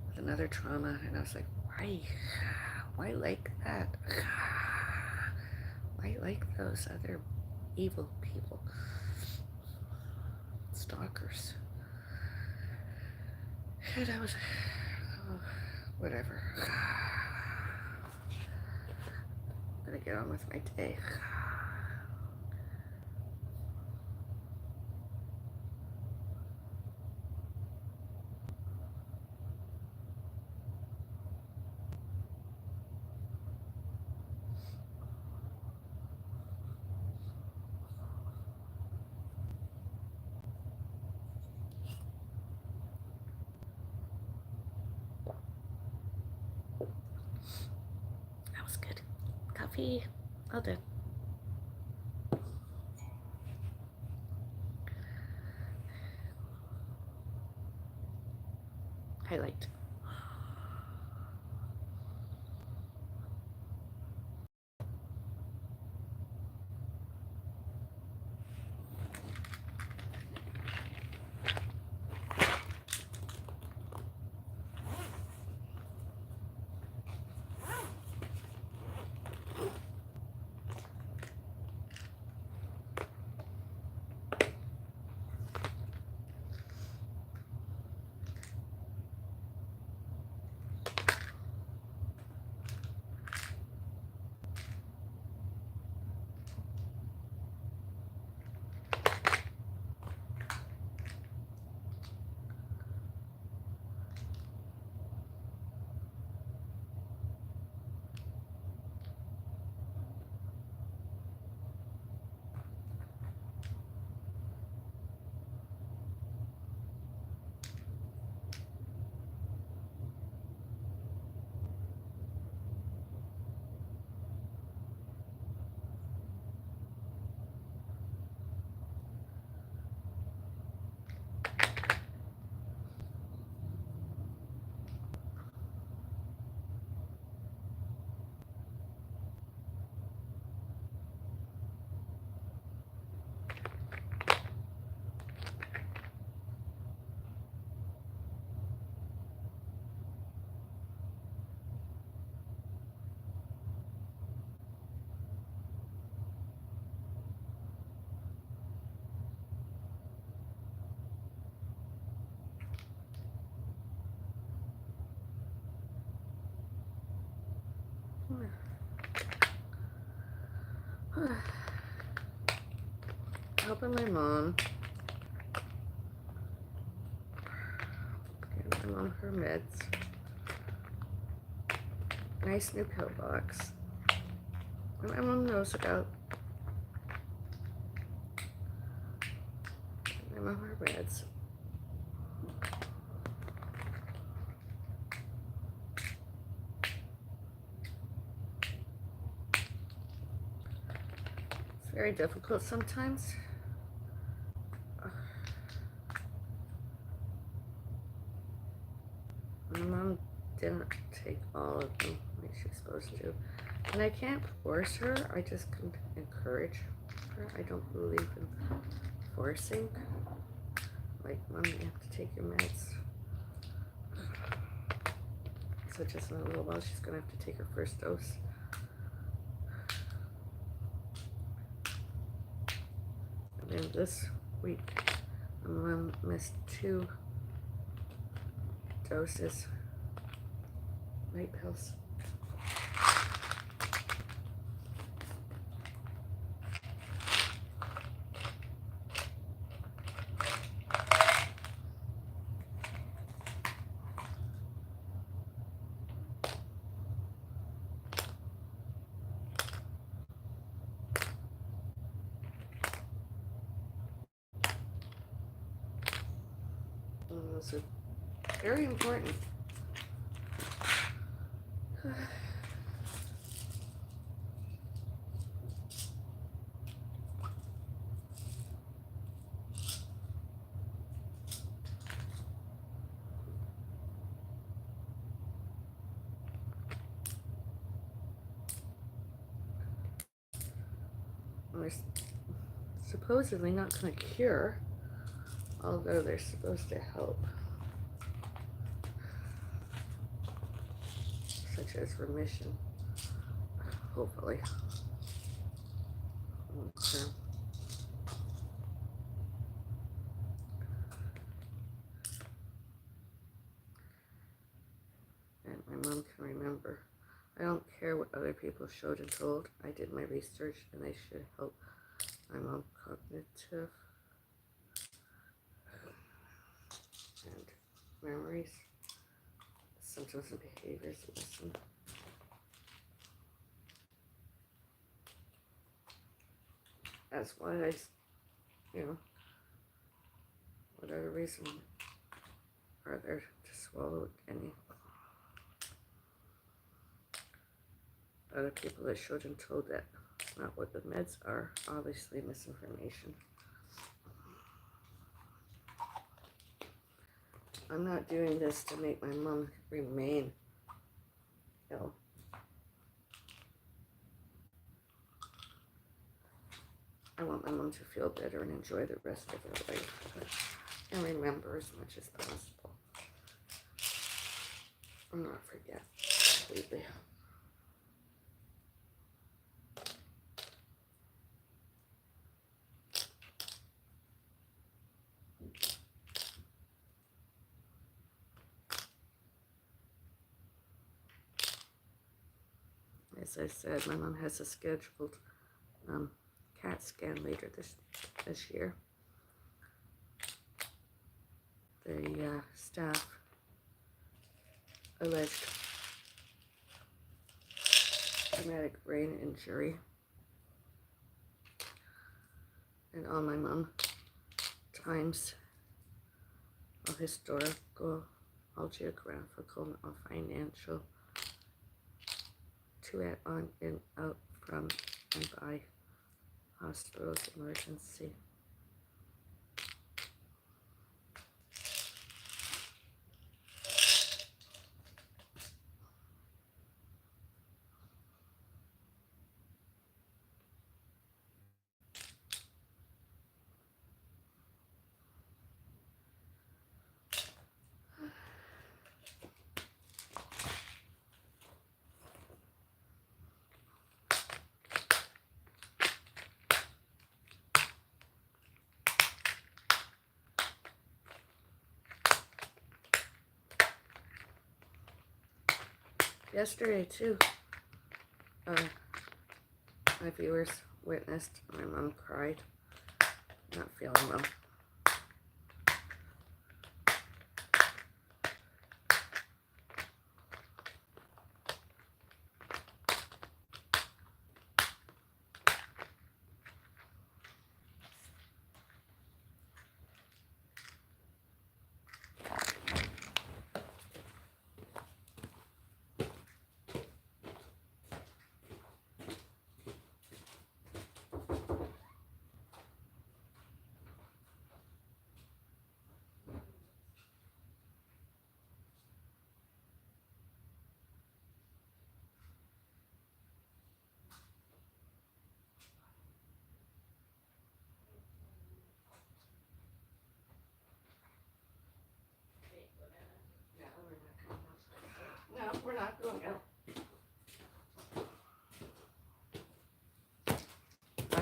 A: with another trauma, and I was like, why like that? Why like those other evil people, stalkers? And I was, whatever. I'm gonna get on with my day. That was good. Coffee, all done. Highlight. Helping my mom mom her meds. Nice new pill box. And my mom knows about my mom her meds. It's very difficult sometimes. My mom didn't take all of them like she's supposed to. And I can't force her, I just can encourage her. I don't believe in forcing. Like, Mom, you have to take your meds. So just in a little while, she's gonna have to take her first dose. And then this week, my mom missed 2 doses, night pills. Those are very important. They're supposedly not going to cure, although they're supposed to help, such as remission, hopefully. Okay. And my mom can remember. I don't care what other people showed and told. I did my research and I should help my mom cognitive and memories, symptoms and behaviors. Listen. That's why what other reason are there to swallow any other people that showed and told that not what the meds are, obviously misinformation. I'm not doing this to make my mom remain ill. I want my mom to feel better and enjoy the rest of her life and remember as much as possible and not forget completely. As I said, my mom has a scheduled CAT scan later this year. The staff alleged traumatic brain injury, and all my mom times all historical, all geographical, all financial, to it on and out from and by hospitals emergency. Yesterday too, my viewers witnessed my mom cried, not feeling well.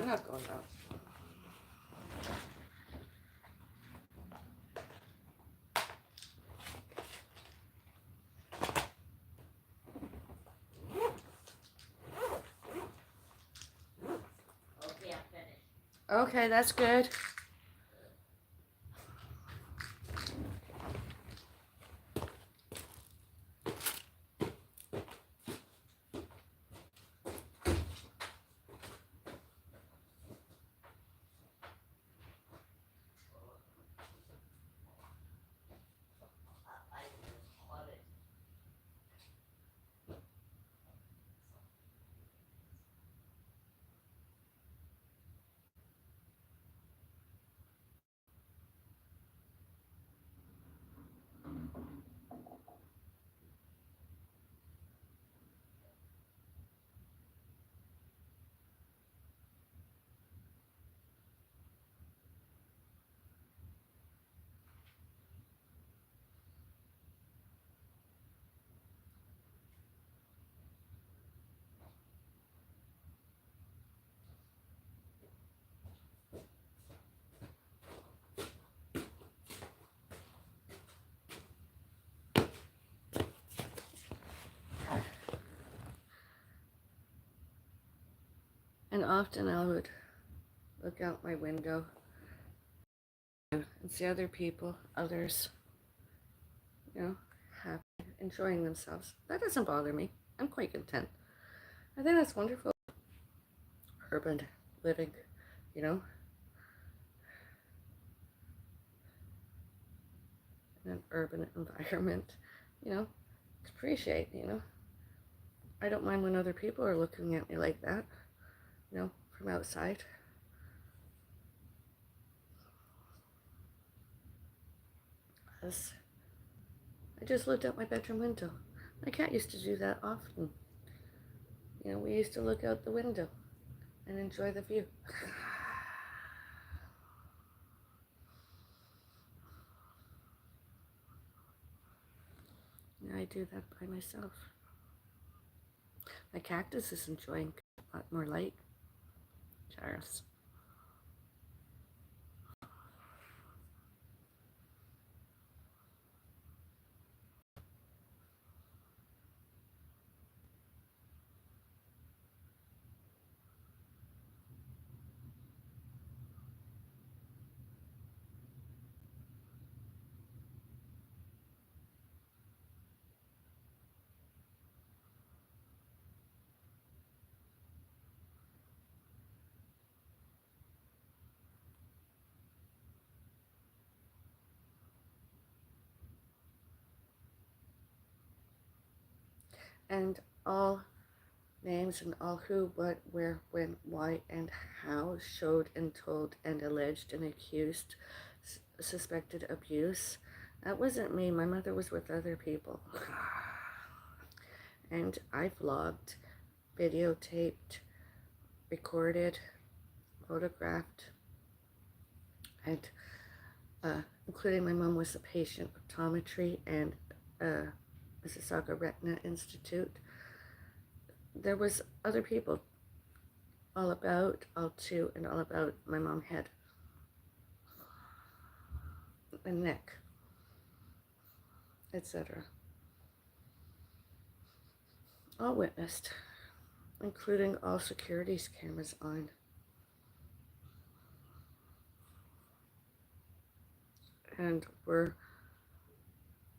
A: I'm not going out.
B: Okay, I'm finished.
A: Okay, that's good.
B: I just caught it.
A: And often I would look out my window and see other people, others, happy, enjoying themselves. That doesn't bother me. I'm quite content. I think that's wonderful. Urban living, you know, in an urban environment, appreciate, I don't mind when other people are looking at me like that, from outside. As I just looked out my bedroom window. My cat used to do that often. We used to look out the window and enjoy the view. And I do that by myself. My cactus is enjoying a lot more light. Charles. And all names and all who, what, where, when, why, and how showed and told and alleged and accused suspected abuse. That wasn't me. My mother was with other people. And I vlogged, videotaped, recorded, photographed, and including my mom was a patient optometry and Mississauga Retina Institute. There was other people all about, all to, and all about my mom head and neck, etc. All witnessed, including all securities cameras on. And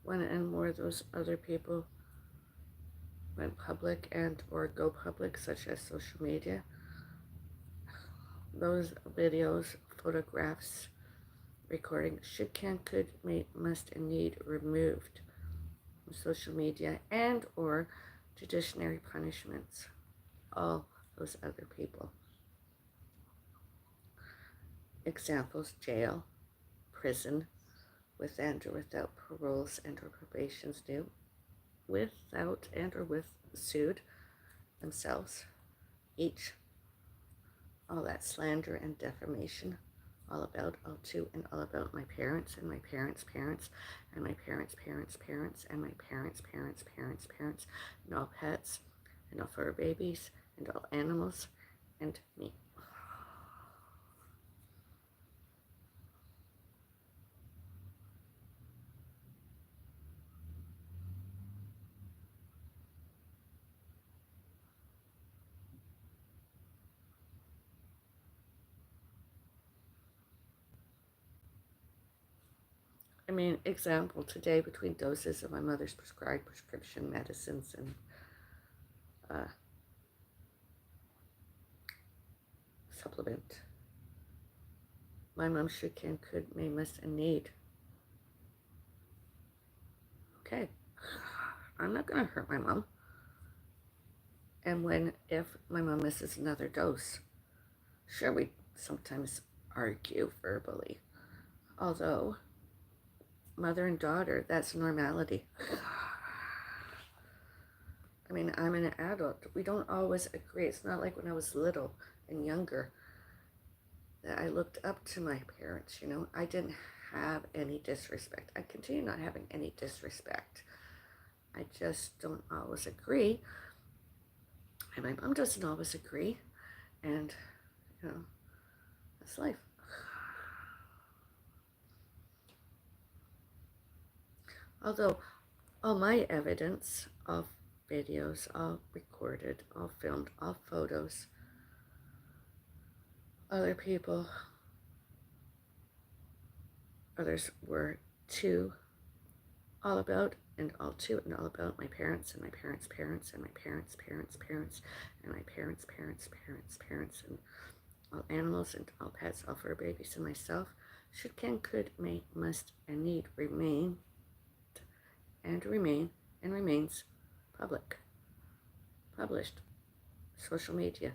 A: when and more those other people went public and or go public, such as social media, those videos, photographs, recording should, can, could, may, must, and need removed from social media and or judiciary punishments. All those other people. Examples: jail, prison, with and or without paroles and or probations due, without and or with sued themselves, each. All that slander and defamation, all about, all to, and all about my parents and my parents' parents and my parents' parents' parents and my parents' parents' parents' parents, and all pets and all fur babies and all animals and me. mean, example, today between doses of my mother's prescribed prescription medicines and supplement, my mom should, can, could, may, must, and need. Okay, I'm not going to hurt my mom. And if my mom misses another dose, sure, we sometimes argue verbally. Although, mother and daughter, that's normality. I mean, I'm an adult. We don't always agree. It's not like when I was little and younger that I looked up to my parents, you know. I didn't have any disrespect. I continue not having any disrespect. I just don't always agree. And my mom doesn't always agree. And, you know, that's life. Although all my evidence, all videos, all recorded, all filmed, all photos, other people, others were too, all about and all to and all about my parents and my parents' parents and my parents' parents' parents and my parents' parents' parents' parents and all animals and all pets, all fur babies and myself, should, can, could, may, must, and need remain and remain and remains public, published, social media,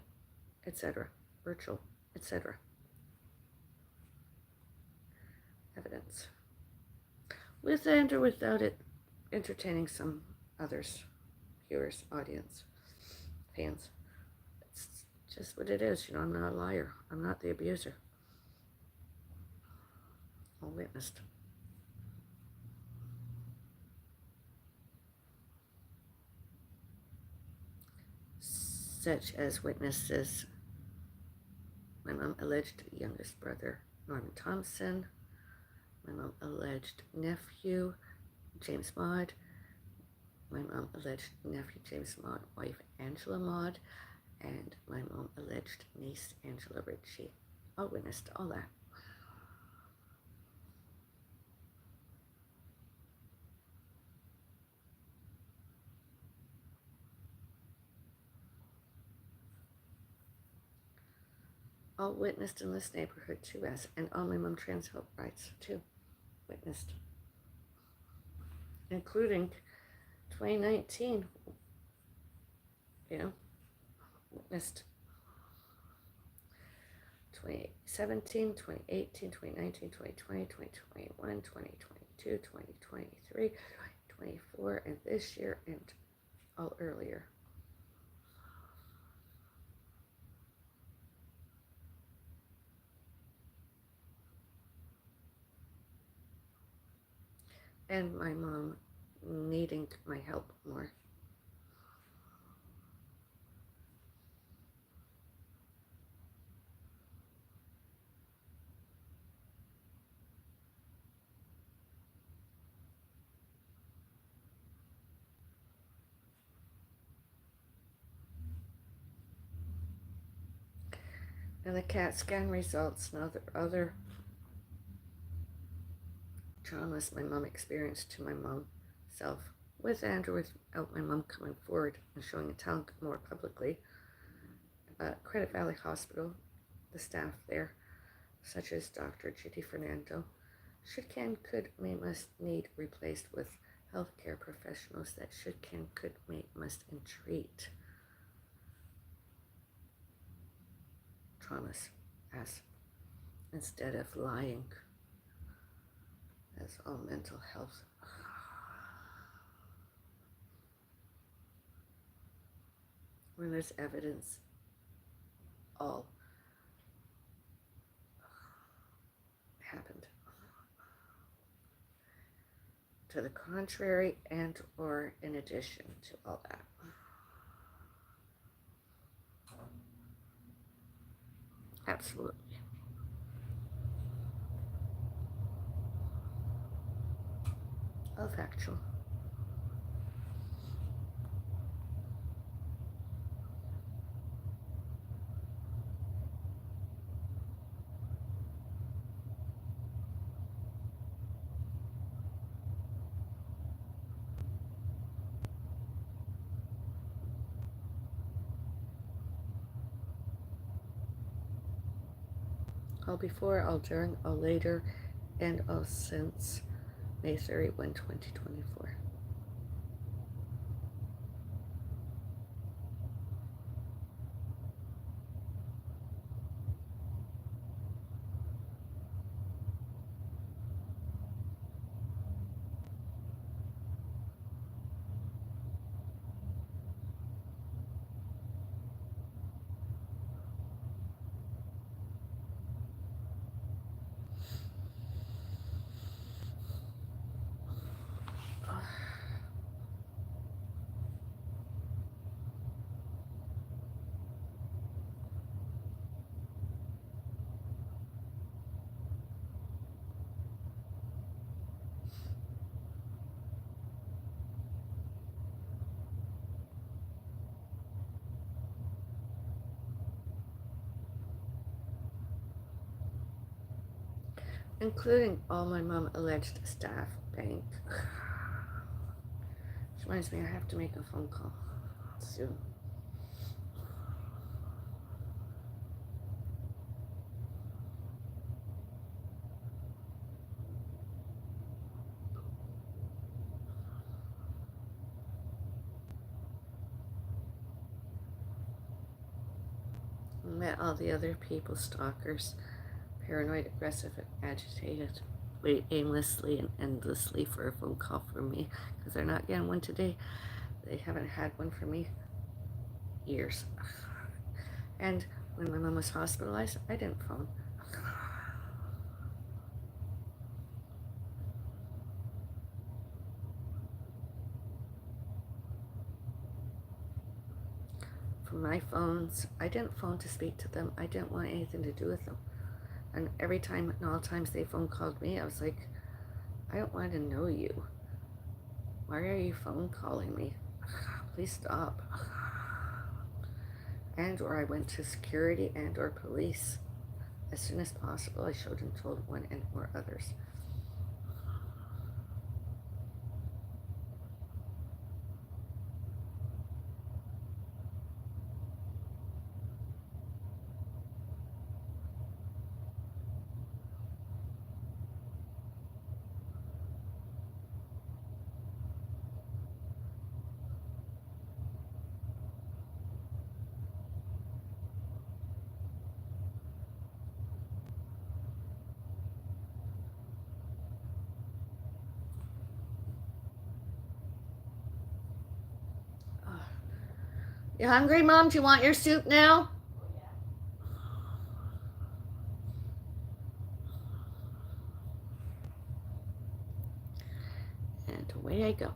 A: etc., virtual, etc. Evidence. With and or without it entertaining some others, viewers, audience, fans. It's just what it is, you know. I'm not a liar. I'm not the abuser. All witnessed. Such as witnesses my mom alleged youngest brother Norman Thompson, my mom alleged nephew James Maud, my mom alleged nephew James Maud, wife Angela Maud, and my mom alleged niece Angela Ritchie. All witnessed all that. All witnessed in this neighborhood too, as and all my mom trans health rights too witnessed, including 2019, you know, witnessed 2017, 2018, 2019, 2020, 2021, 2022, 2023, 2024, and this year and all earlier. And my mom needing my help more. And the CAT scan results and other traumas my mom experienced to my mom self, with and or without my mom coming forward and showing a talent more publicly. Credit Valley Hospital, the staff there, such as Dr. Judy Fernando, should, can, could, may, must, need replaced with healthcare professionals that should, can, could, may, must, and treat traumas as, instead of lying as all mental health. When there's evidence, all happened to the contrary and or in addition to all that. Absolutely. All factual. all before, all during, all later, and all since May 31, 2024. Including all my mom alleged staff bank. Which reminds me, I have to make a phone call soon. Met all the other people, stalkers, paranoid, aggressive, and agitated, wait aimlessly and endlessly for a phone call from me because they're not getting one today. They haven't had one for me years. And when my mom was hospitalized, I didn't phone. From my phones, I didn't phone to speak to them. I didn't want anything to do with them. And every time, and all times they phone called me, I was like, I don't want to know you. Why are you phone calling me? Please stop. And or I went to security and or police. As soon as possible, I showed and told one and or others. You hungry, Mom? Do you want your soup now? And away I go.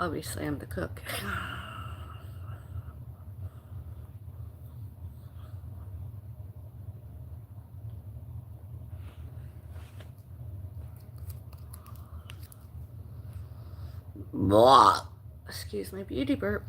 A: Obviously, I'm the cook. Blah. Excuse my beauty burp.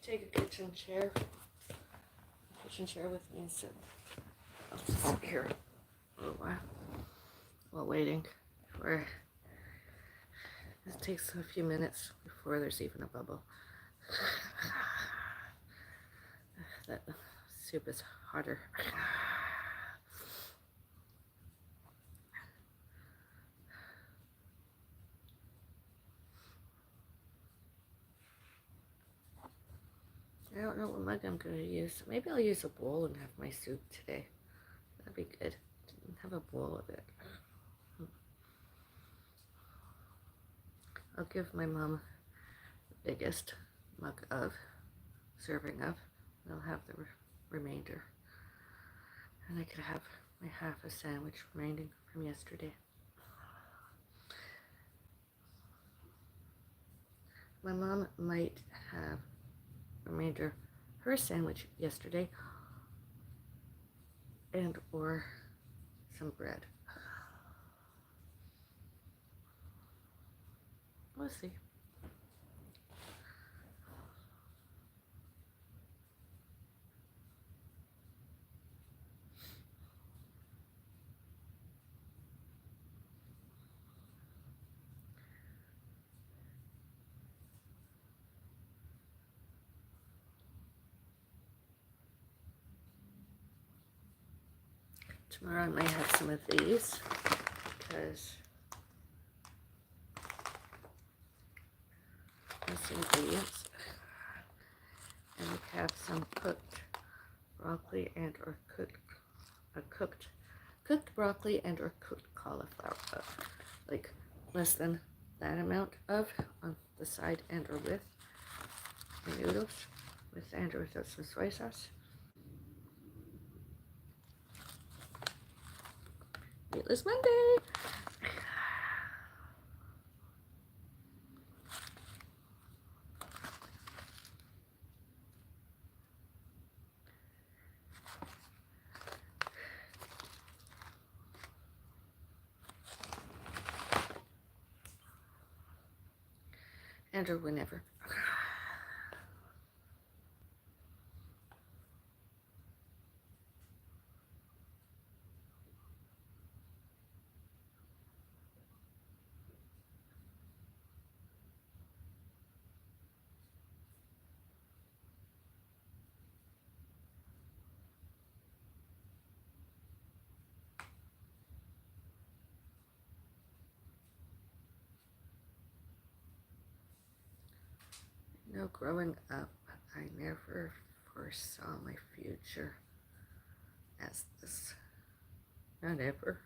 A: take a kitchen chair with me and sit. I'll just sit here a little while waiting for. It takes a few minutes before there's even a bubble. That soup is hotter. I don't know what mug I'm going to use. Maybe I'll use a bowl and have my soup today. That'd be good. Have a bowl of it. I'll give my mom the biggest serving of. I'll have the remainder. And I could have my half a sandwich remaining from yesterday. My mom might have remainder her sandwich yesterday and or some bread. We'll see. Tomorrow I might have some of these because that's the ingredients. And we have some cooked broccoli and or cooked broccoli and or cooked cauliflower, like less than that amount of on the side and or with the noodles, with and or without some soy sauce. Meatless Monday. And or whenever. You know, growing up, I never foresaw my future as this. Not ever.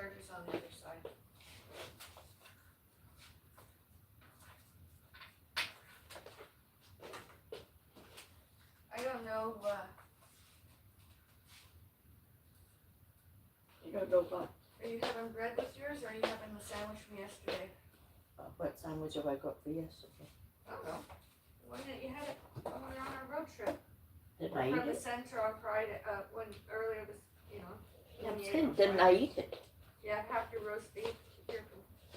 A: charger's on the other side. I don't know,
C: You don't know what?
A: are you having bread with yours, or are you having the sandwich from yesterday?
C: What sandwich have I got for yesterday?
A: I don't know. When you had it when we were on our road trip.
C: Didn't I
A: From
C: eat
A: the
C: it?
A: center on Friday, when earlier this, you know.
C: Yeah,
A: when
C: I'm
A: you ate
C: saying,
A: on
C: didn't
A: Friday.
C: I eat it?
A: Yeah, half your roast beef. Your,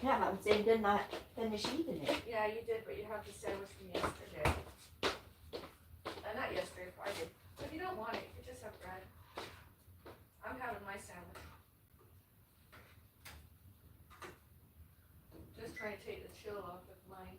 C: Yeah, I'm saying, didn't I finish eating it?
A: yeah, you did, but you have the sandwich from yesterday. Not yesterday, Friday. But if you don't want it, you could just have bread. I'm having my sandwich. Just trying to take the chill off of mine.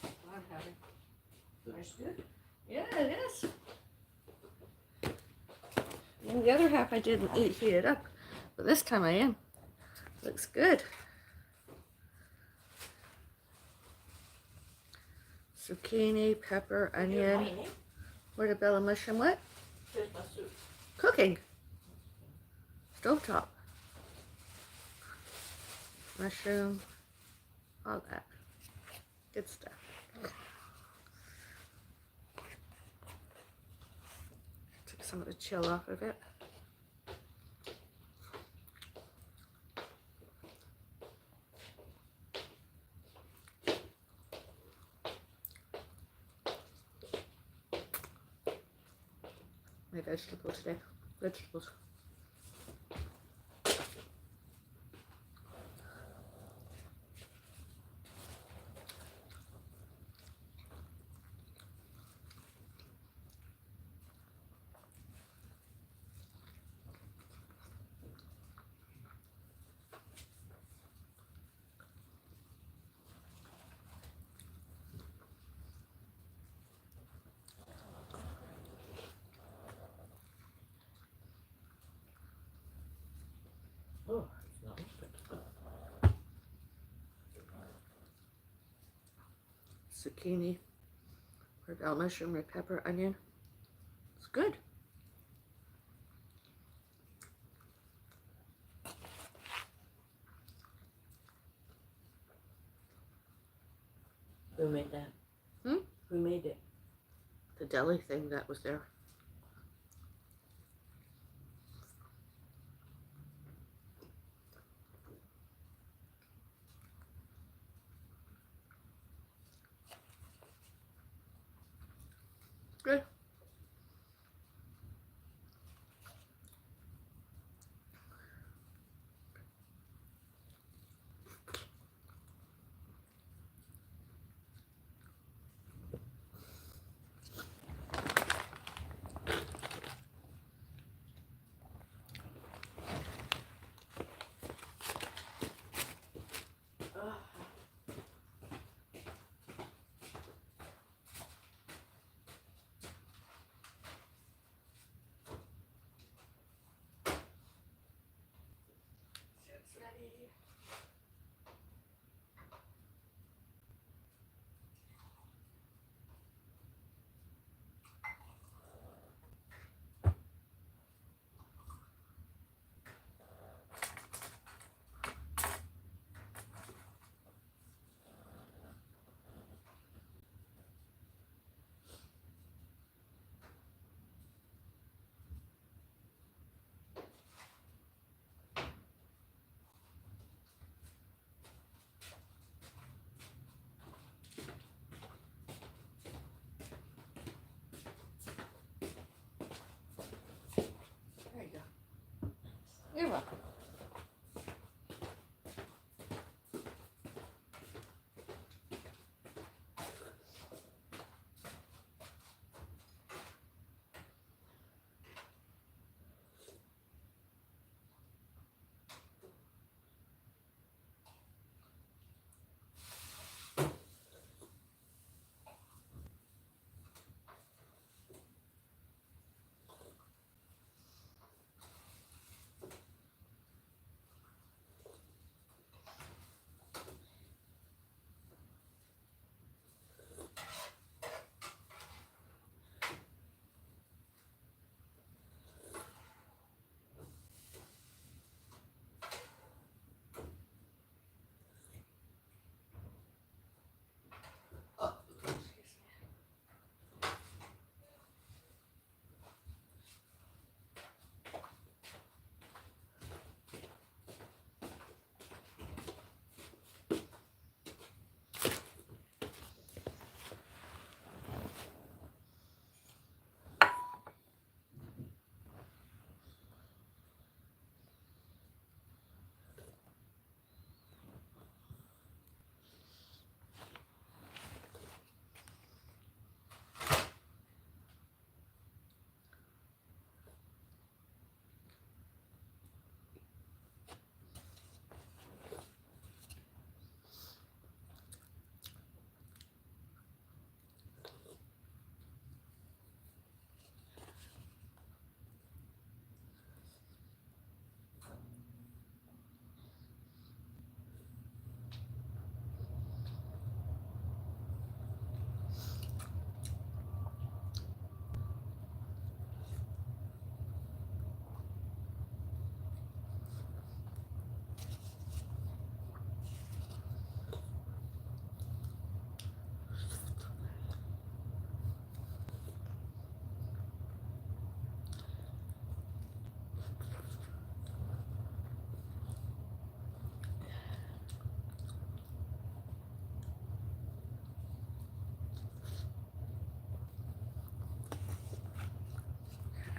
A: I'm having.
C: That's good.
A: Yeah, it is. And the other half I didn't heat it up, but this time I am. Looks good. Zucchini, pepper, onion,
C: Mine, eh?
A: portobello mushroom. What?
C: Here's my soup.
A: Cooking. Stovetop. Mushroom. All that. Good stuff. Took some of the chill off of it. My vegetables today. Vegetables.
C: Oh, it's not open.
A: Zucchini, portobello mushroom, red pepper, onion. It's good.
C: Who made that?
A: Hmm?
C: Who made it?
A: The deli thing that was there. Good. It's ready. There you go. You're welcome.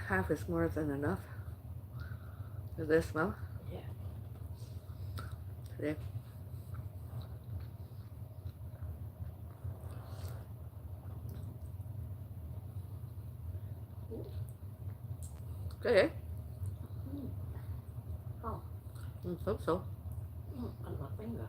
A: half is more than enough for this smell.
C: Yeah.
A: Today. Good, eh?
C: Oh,
A: I hope so.
C: on my finger.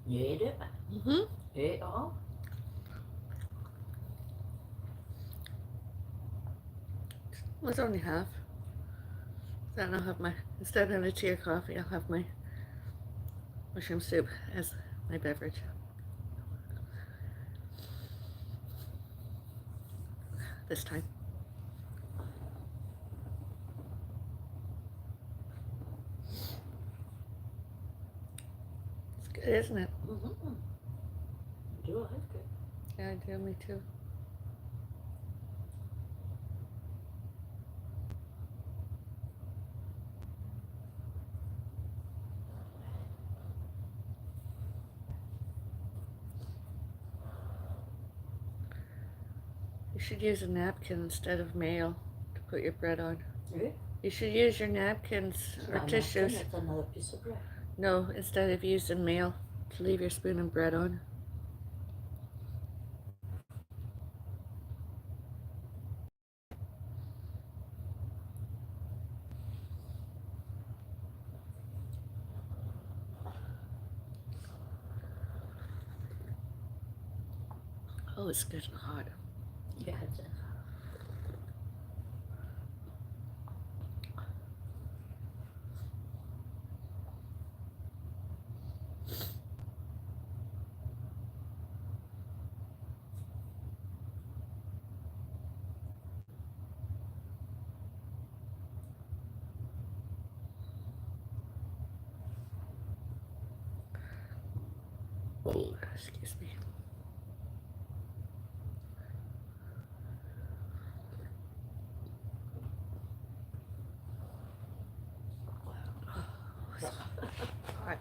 C: You ate it?
A: Mm-hmm.
C: Ate it all?
A: Well, it's only half. Then I'll have my, instead of having a tea or coffee, I'll have my mushroom soup as my beverage. This time. It's good, isn't it?
C: Mm-hmm. You do like it.
A: Yeah, I do. Me too. You should use a napkin instead of mail to put your bread on.
C: Really?
A: You should use your napkins
C: It's
A: or
C: not a
A: tissues.
C: napkin, it's another piece of bread.
A: No, instead of using mail to leave your spoon and bread on. Oh, it's good and hot.
C: Yeah, it's a
A: Oh, excuse me. Oh, it's hot.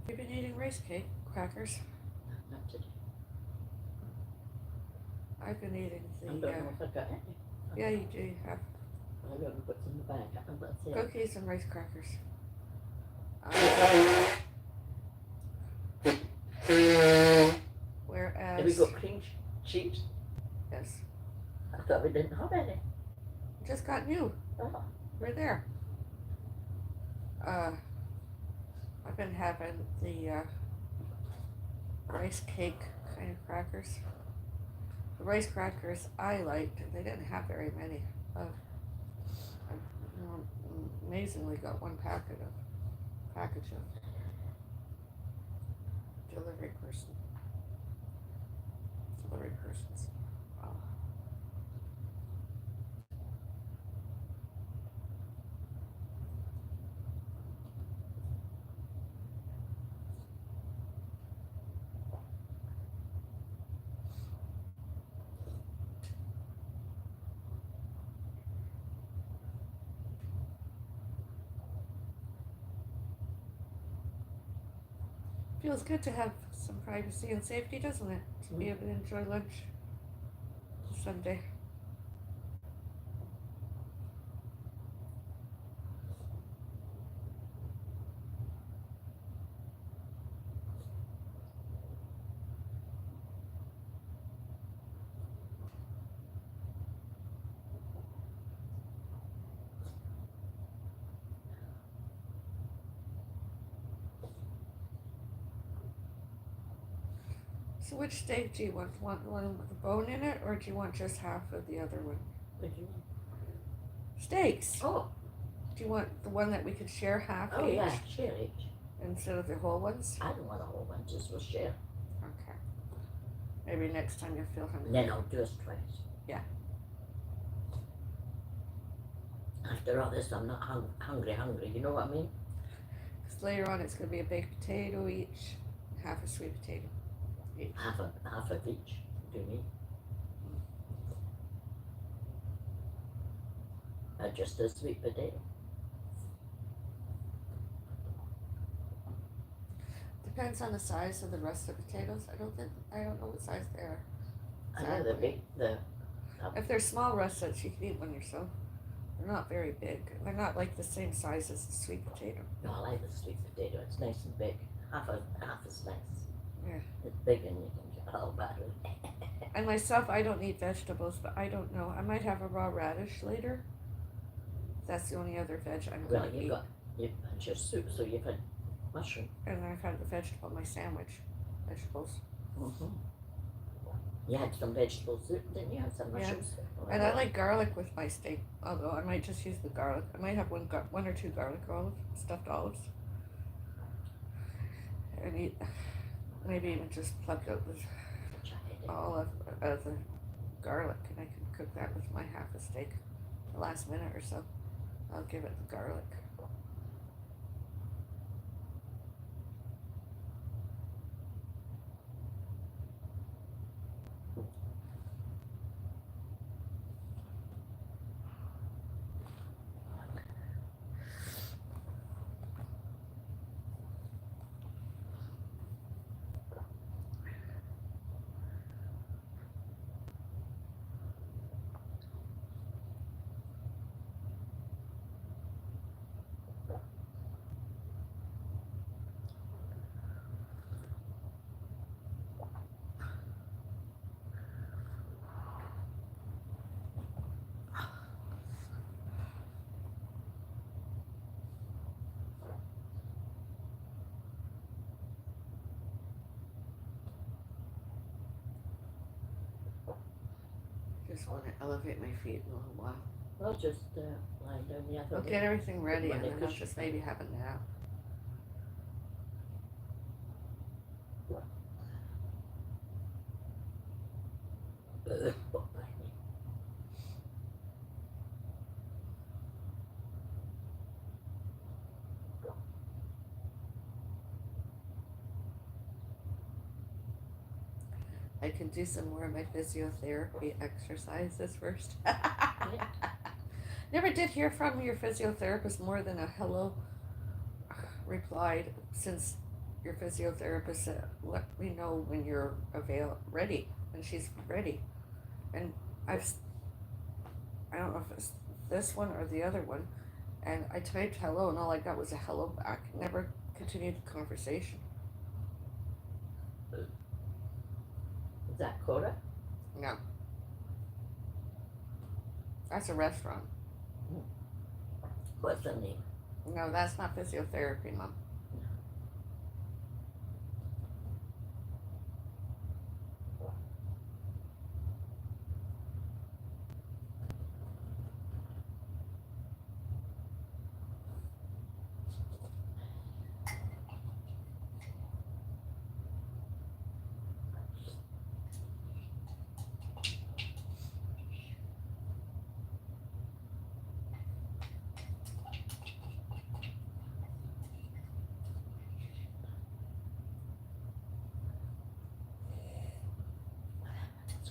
A: You've been eating rice cake crackers.
C: not today.
A: I've been eating
C: I don't
A: the.
C: know if I got any.
A: Yeah, you do. You have
C: I don't know what's in the bag. I don't know what's in.
A: cookies and rice crackers. Whereas.
C: Have we got cream cheese?
A: Yes.
C: I thought we didn't have any.
A: Just got new.
C: Oh.
A: Right there. I've been having the rice cake kind of crackers. The rice crackers I liked, they didn't have very many. I amazingly got one package of delivery persons. Wow. Feels good to have some privacy and safety, doesn't it? To be able to enjoy lunch Sunday. So which steak do you want? Want the one with the bone in it, or do you want just half of the other one?
C: What do you want?
A: Steaks.
C: Oh,
A: Do you want the one that we could share half
C: oh
A: each
C: yeah, share each.
A: instead of the whole ones?
C: I don't want a whole one, just we'll share.
A: Okay. Maybe next time you feel hungry.
C: And then I'll do us twice.
A: Yeah.
C: After all this, I'm not hungry, you know what I mean?
A: Because later on it's going to be a baked potato each, half a sweet potato each.
C: Half of each, do me. Just a sweet potato.
A: Depends on the size of the rest of the potatoes. I don't know what size they are.
C: I know they're big,
A: If they're small russets, you can eat one yourself. They're not very big. They're not like the same size as the sweet potato.
C: no, I like the sweet potato. It's nice and big. Half is nice.
A: Yeah.
C: It's big and you can get all about it.
A: And myself, I don't eat vegetables, but I don't know. I might have a raw radish later. That's the only other veg I'm
C: Well,
A: going to eat.
C: you've had your soup, so you've had mushroom.
A: And I've had the vegetable, my sandwich. Vegetables.
C: Mm-hmm. You had some vegetable soup, didn't you? Have some
A: Yeah.
C: mushroom soup. Oh,
A: And I like garlic with my steak, although I might just use the garlic. I might have one or two garlic stuffed olives. And eat, maybe even just pluck out all of the garlic, and I can cook that with my half a steak. The last minute or so, I'll give it the garlic. Just want to elevate my feet in a little while.
C: Well, just lie down the other
A: I'll
C: way.
A: get everything ready,
C: When
A: and
C: they
A: then I'll
C: push
A: just
C: you.
A: maybe have a nap. I can do some more of my physiotherapy exercises first. Never did hear from your physiotherapist more than a hello replied, since your physiotherapist said, let me know when you're ready, when she's ready. And I don't know if it's this one or the other one, and I typed hello and all I got was a hello back. Never continued the conversation.
C: Is that Cora?
A: No. That's a restaurant.
C: What's the name?
A: No, that's not physiotherapy, Mom.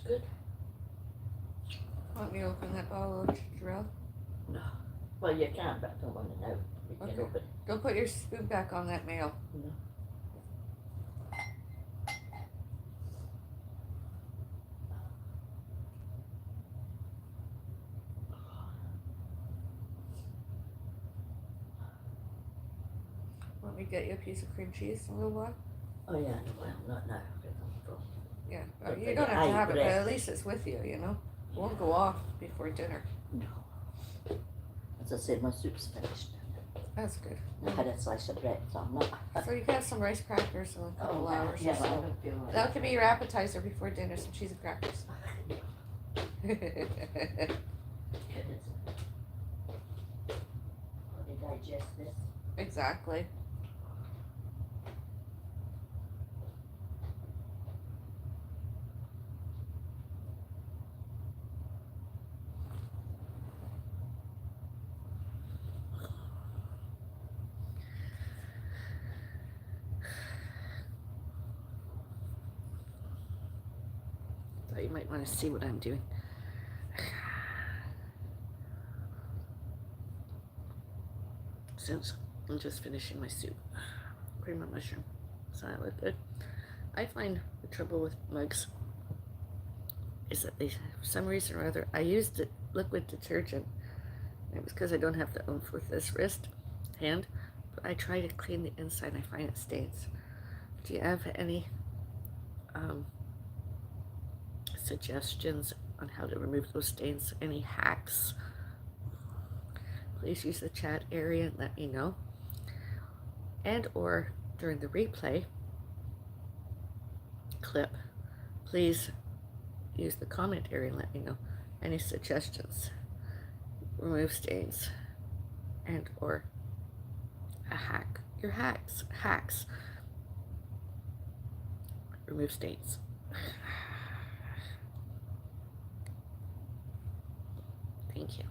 C: good.
A: Want me to open that bottle of Jarrell?
C: No. Well, you can, but I don't want to know. You
A: Okay.
C: can open.
A: Don't put your spoon back on that mayo.
C: No.
A: Want me to get you a piece of cream cheese in a little while?
C: Oh yeah, no, well, not now. Because I'm full.
A: Yeah.
C: Don't
A: You
C: forget,
A: don't have
C: I
A: to
C: eat
A: have it, but
C: bread.
A: at least it's with you, you know? It won't go off before dinner.
C: No. As I said, my soup's finished.
A: That's good.
C: I had a slice of bread, so I'm not.
A: So you can have some rice crackers in a couple hours
C: yeah,
A: or
C: but I
A: so.
C: don't feel like
A: That could be your appetizer before dinner, some cheese and crackers.
C: Goodness. Let me digest this.
A: Exactly. Thought you might want to see what I'm doing. Since I'm just finishing my soup. Cream of mushroom. So that look good. I find the trouble with mugs is that they, for some reason or other, I used liquid detergent. It was because I don't have the oomph with this hand, but I try to clean the inside and I find it stains. Do you have any suggestions on how to remove those stains? Any hacks? Please use the chat area and let me know. And or during the replay clip, please use the comment area and let me know any suggestions. Remove stains and or a hack. Your hacks. Remove stains. Thank you.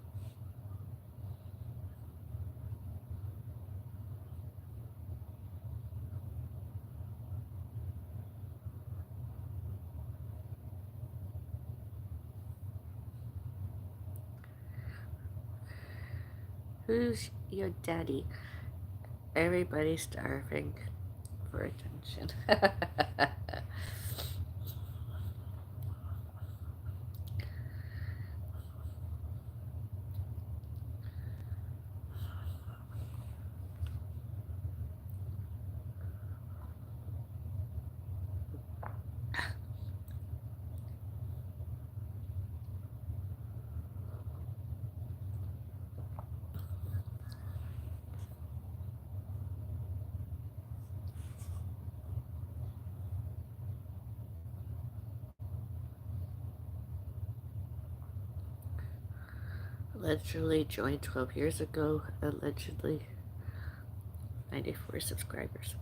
A: Who's your daddy? Everybody's starving for attention. Allegedly joined 12 years ago. Allegedly 94 subscribers.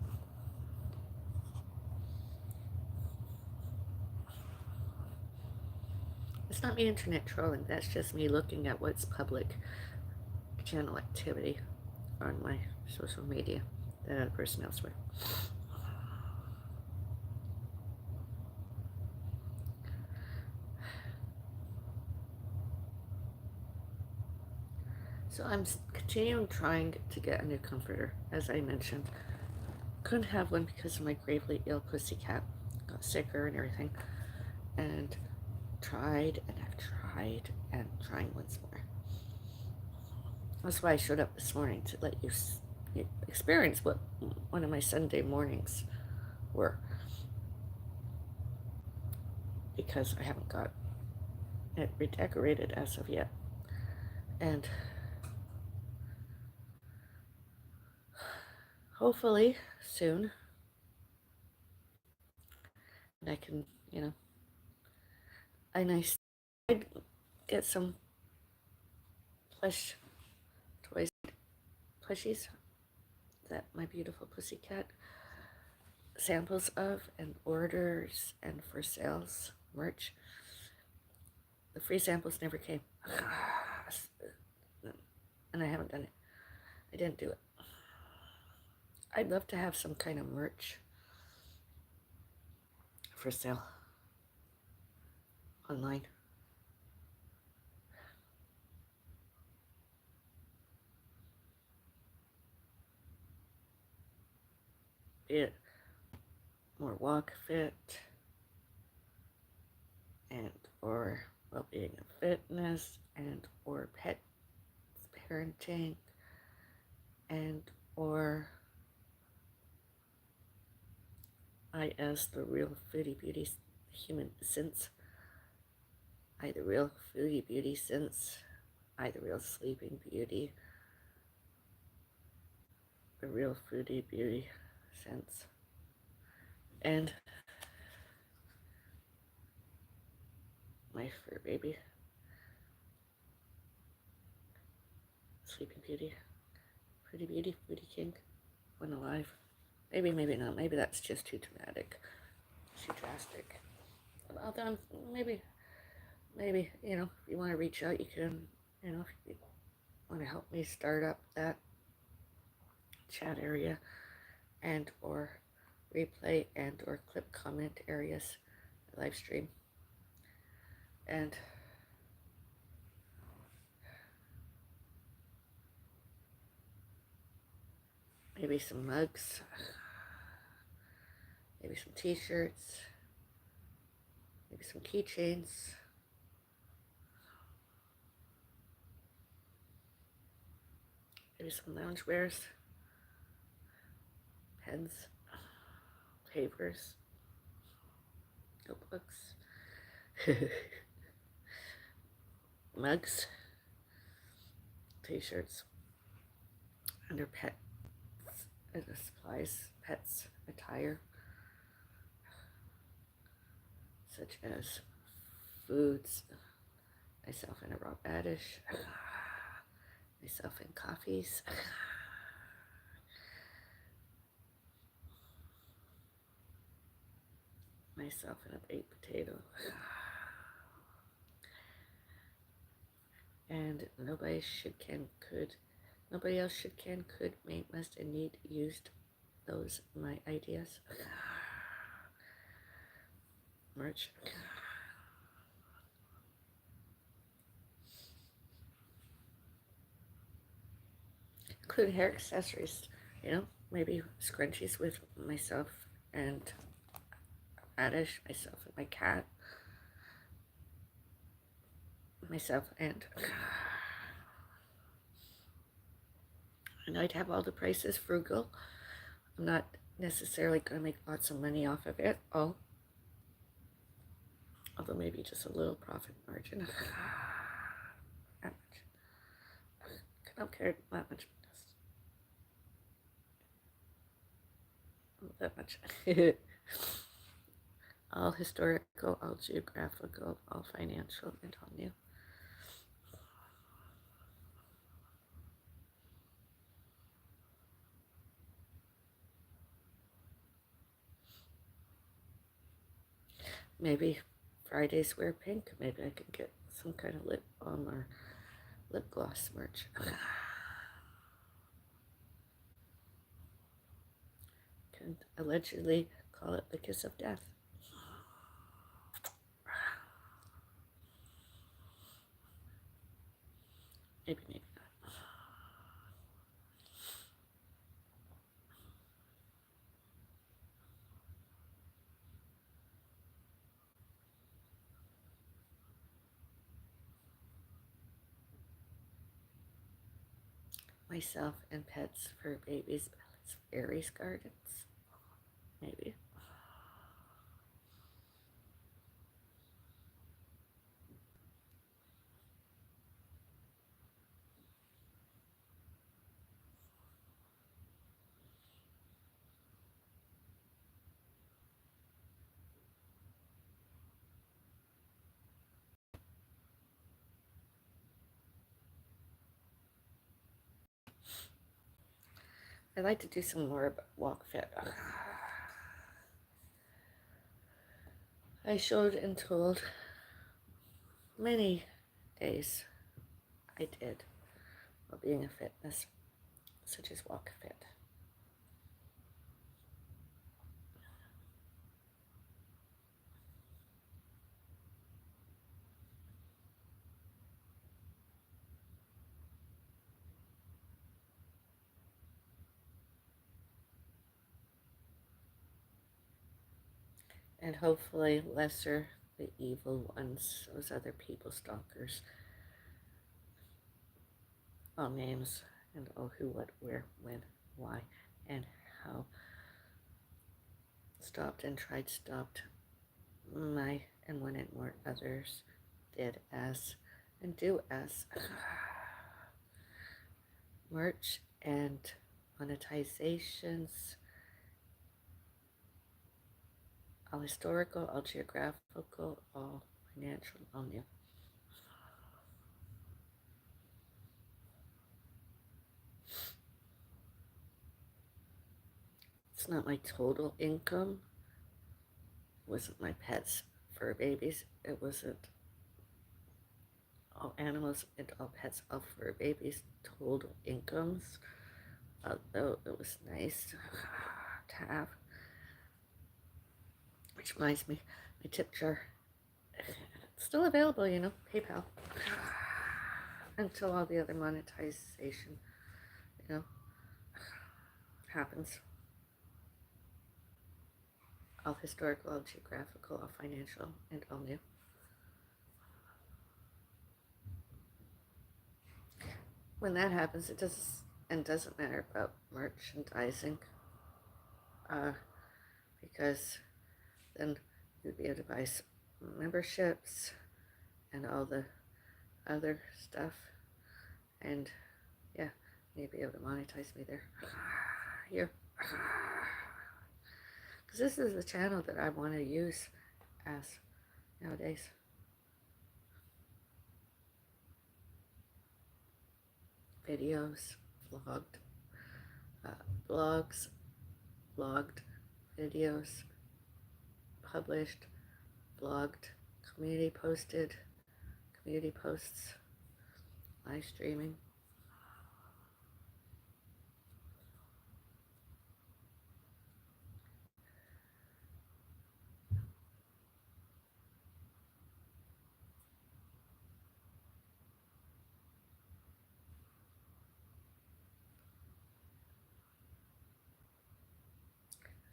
A: It's not me internet trolling, that's just me looking at what's public channel activity on my social media that other person elsewhere. So I'm continuing trying to get a new comforter, as I mentioned. Couldn't have one because of my gravely ill pussycat. Got sicker and everything. And tried and I've tried and trying once more. That's why I showed up this morning, to let you experience what one of my Sunday mornings were. Because I haven't got it redecorated as of yet. And hopefully soon, I can, I'd get some plush toys, plushies that my beautiful pussycat samples of and orders and for sales merch. The free samples never came. And I haven't done it. I didn't do it. I'd love to have some kind of merch for sale online. Be it more walk fit and or well-being and fitness and or pet parenting and or I as the real foodie beauty human since I the real foodie beauty since I the real sleeping beauty the real foodie beauty sense and my fur baby sleeping beauty pretty beauty foodie king when alive. Maybe not, maybe that's just too dramatic, too drastic. Although maybe you know, if you want to reach out, you can, you know, if you want to help me start up that chat area and or replay and or clip comment areas live stream and maybe some mugs, maybe some t-shirts, maybe some keychains, maybe some loungewares, pens, papers, notebooks, mugs, t-shirts, under pets, supplies, pets, attire, such as foods, myself in a raw radish, myself in coffees, myself in a baked potato, and nobody else should can, could, may, must, and need used those my ideas. Merch. Include hair accessories, you know, maybe scrunchies with myself and Radish, myself and my cat, myself and I'd have all the prices frugal. I'm not necessarily going to make lots of money off of it, although maybe just a little profit margin. That much. I don't care that much. That much. All historical, all geographical, all financial, and all new. Maybe Fridays wear pink. Maybe I could get some kind of lip balm or lip gloss merch. Can allegedly call it the kiss of death. Maybe not. Myself and pets for babies, fairies gardens. Maybe. I'd like to do some more about walk fit. I showed and told many days I did while being a fitness, such as walk fit. and hopefully lesser the evil ones, those other people stalkers. All names and all who, what, where, when, why, and how stopped and stopped my and when and more others did as and do as merch and monetizations, all historical, all geographical, all financial, all new. It's not my total income. It wasn't my pets' fur babies. It wasn't all animals and all pets, all fur babies' total incomes. Although it was nice to have. Which reminds me, my tip jar. It's still available, PayPal. Until all the other monetization, happens. All historical, all geographical, all financial, and all new. When that happens, it doesn't matter about merchandising, because then you'd be able to buy memberships and all the other stuff, and yeah, you'd be able to monetize me there. Here. Because this is the channel that I want to use as nowadays. Videos, blogs, blogged, videos, published, blogged, community posted, community posts, live streaming.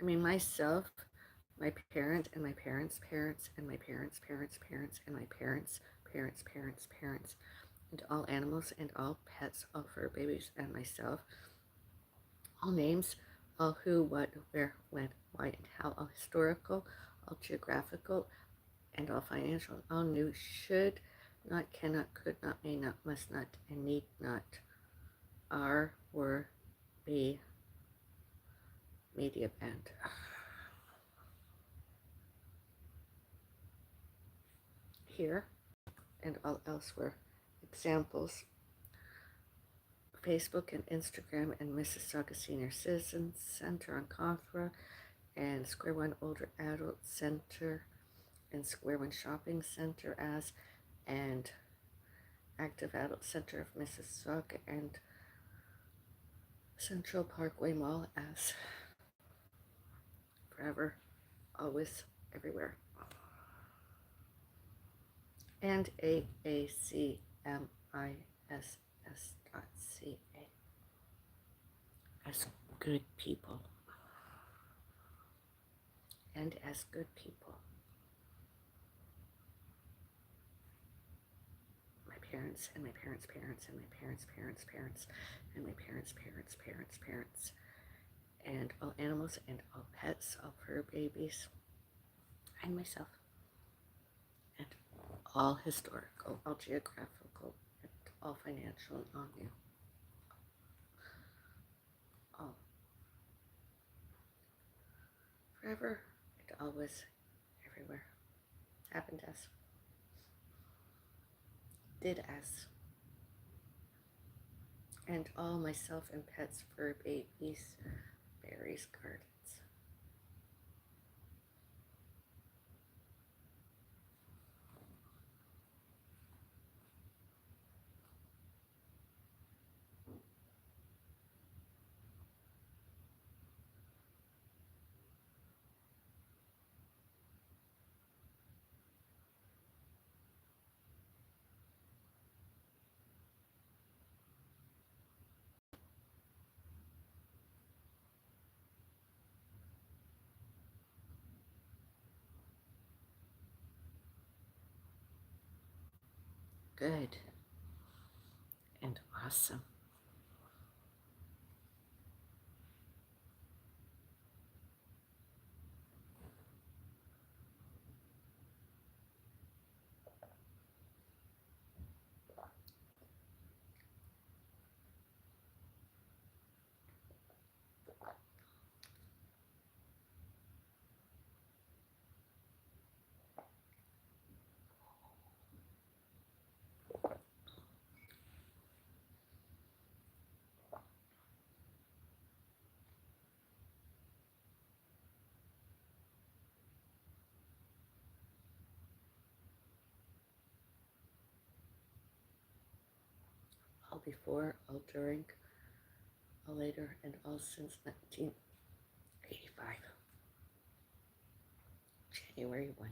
A: I mean, myself, my parent, and my parents' parents, and my parents' parents' parents, and my parents' parents' parents' parents, and all animals and all pets, all fur babies, and myself, all names, all who, what, where, when, why, and how, all historical, all geographical, and all financial, and all new, should not, cannot, could not, may not, must not, and need not, are, were, be, media band. Here and all elsewhere. Examples: Facebook and Instagram and Mississauga Senior Citizens Center on Cawthra, and Square One Older Adult Center, and Square One Shopping Center as, and Active Adult Center of Mississauga, and Central Parkway Mall as. Forever, always, everywhere. And AACMISS.ca as good people. And as good people. My parents and my parents' parents and my parents' parents' parents and my parents' parents' parents' parents, and all animals and all pets, all fur babies, and myself, and all historical, all geographical, and all financial, and all new, all forever and always, everywhere, happened as, did as, and all myself and pets, fur babies, berries, gardens. Good and awesome. All before, all during, all later, and all since 1985. January 1.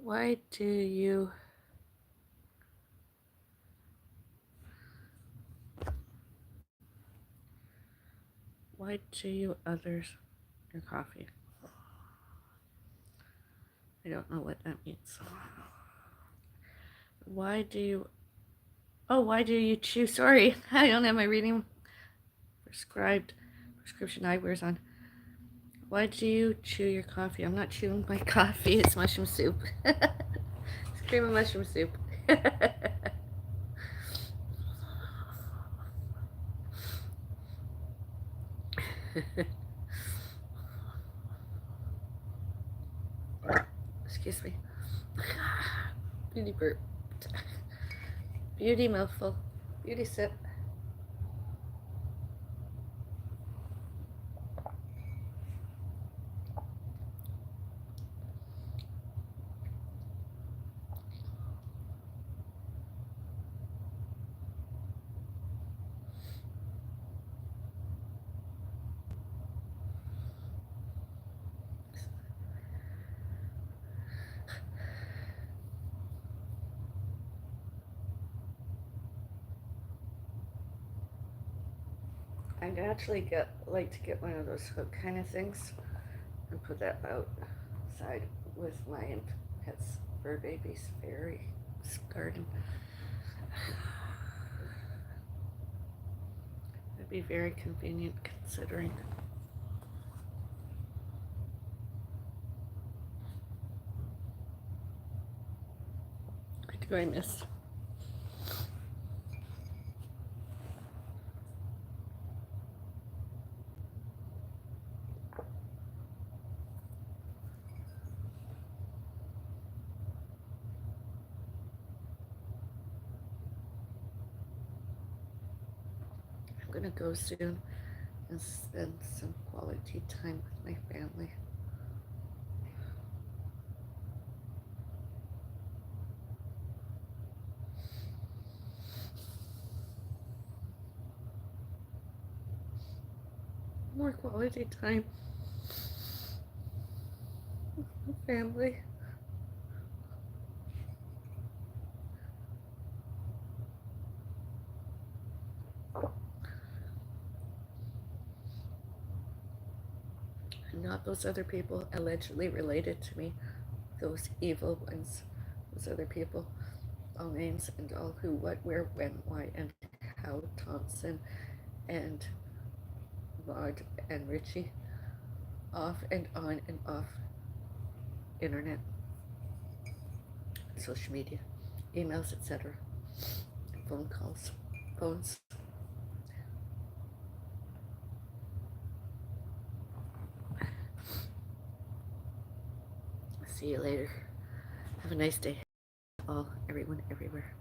A: Why do you others your coffee? I don't know what that means. Why do you why do you chew? Sorry, I don't have my reading prescription eyewears on. Why do you chew your coffee? I'm not chewing my coffee. It's mushroom soup. It's cream of mushroom soup. Excuse me. Beauty burp. Beauty mouthful. Beauty sip. I'd actually like to get one of those hook kind of things and put that outside with my pet's fur baby's fairy garden. It'd be very convenient considering. What do I miss? I'm gonna go soon and spend some quality time with my family. More quality time with my family. And not those other people allegedly related to me. Those evil ones. Those other people. All names and all who, what, where, when, why, and how. Thompson and Rod and Richie. Off and on and off internet, social media, emails, etc. Phone calls, phones. see you later. Have a nice day. All, everyone, everywhere.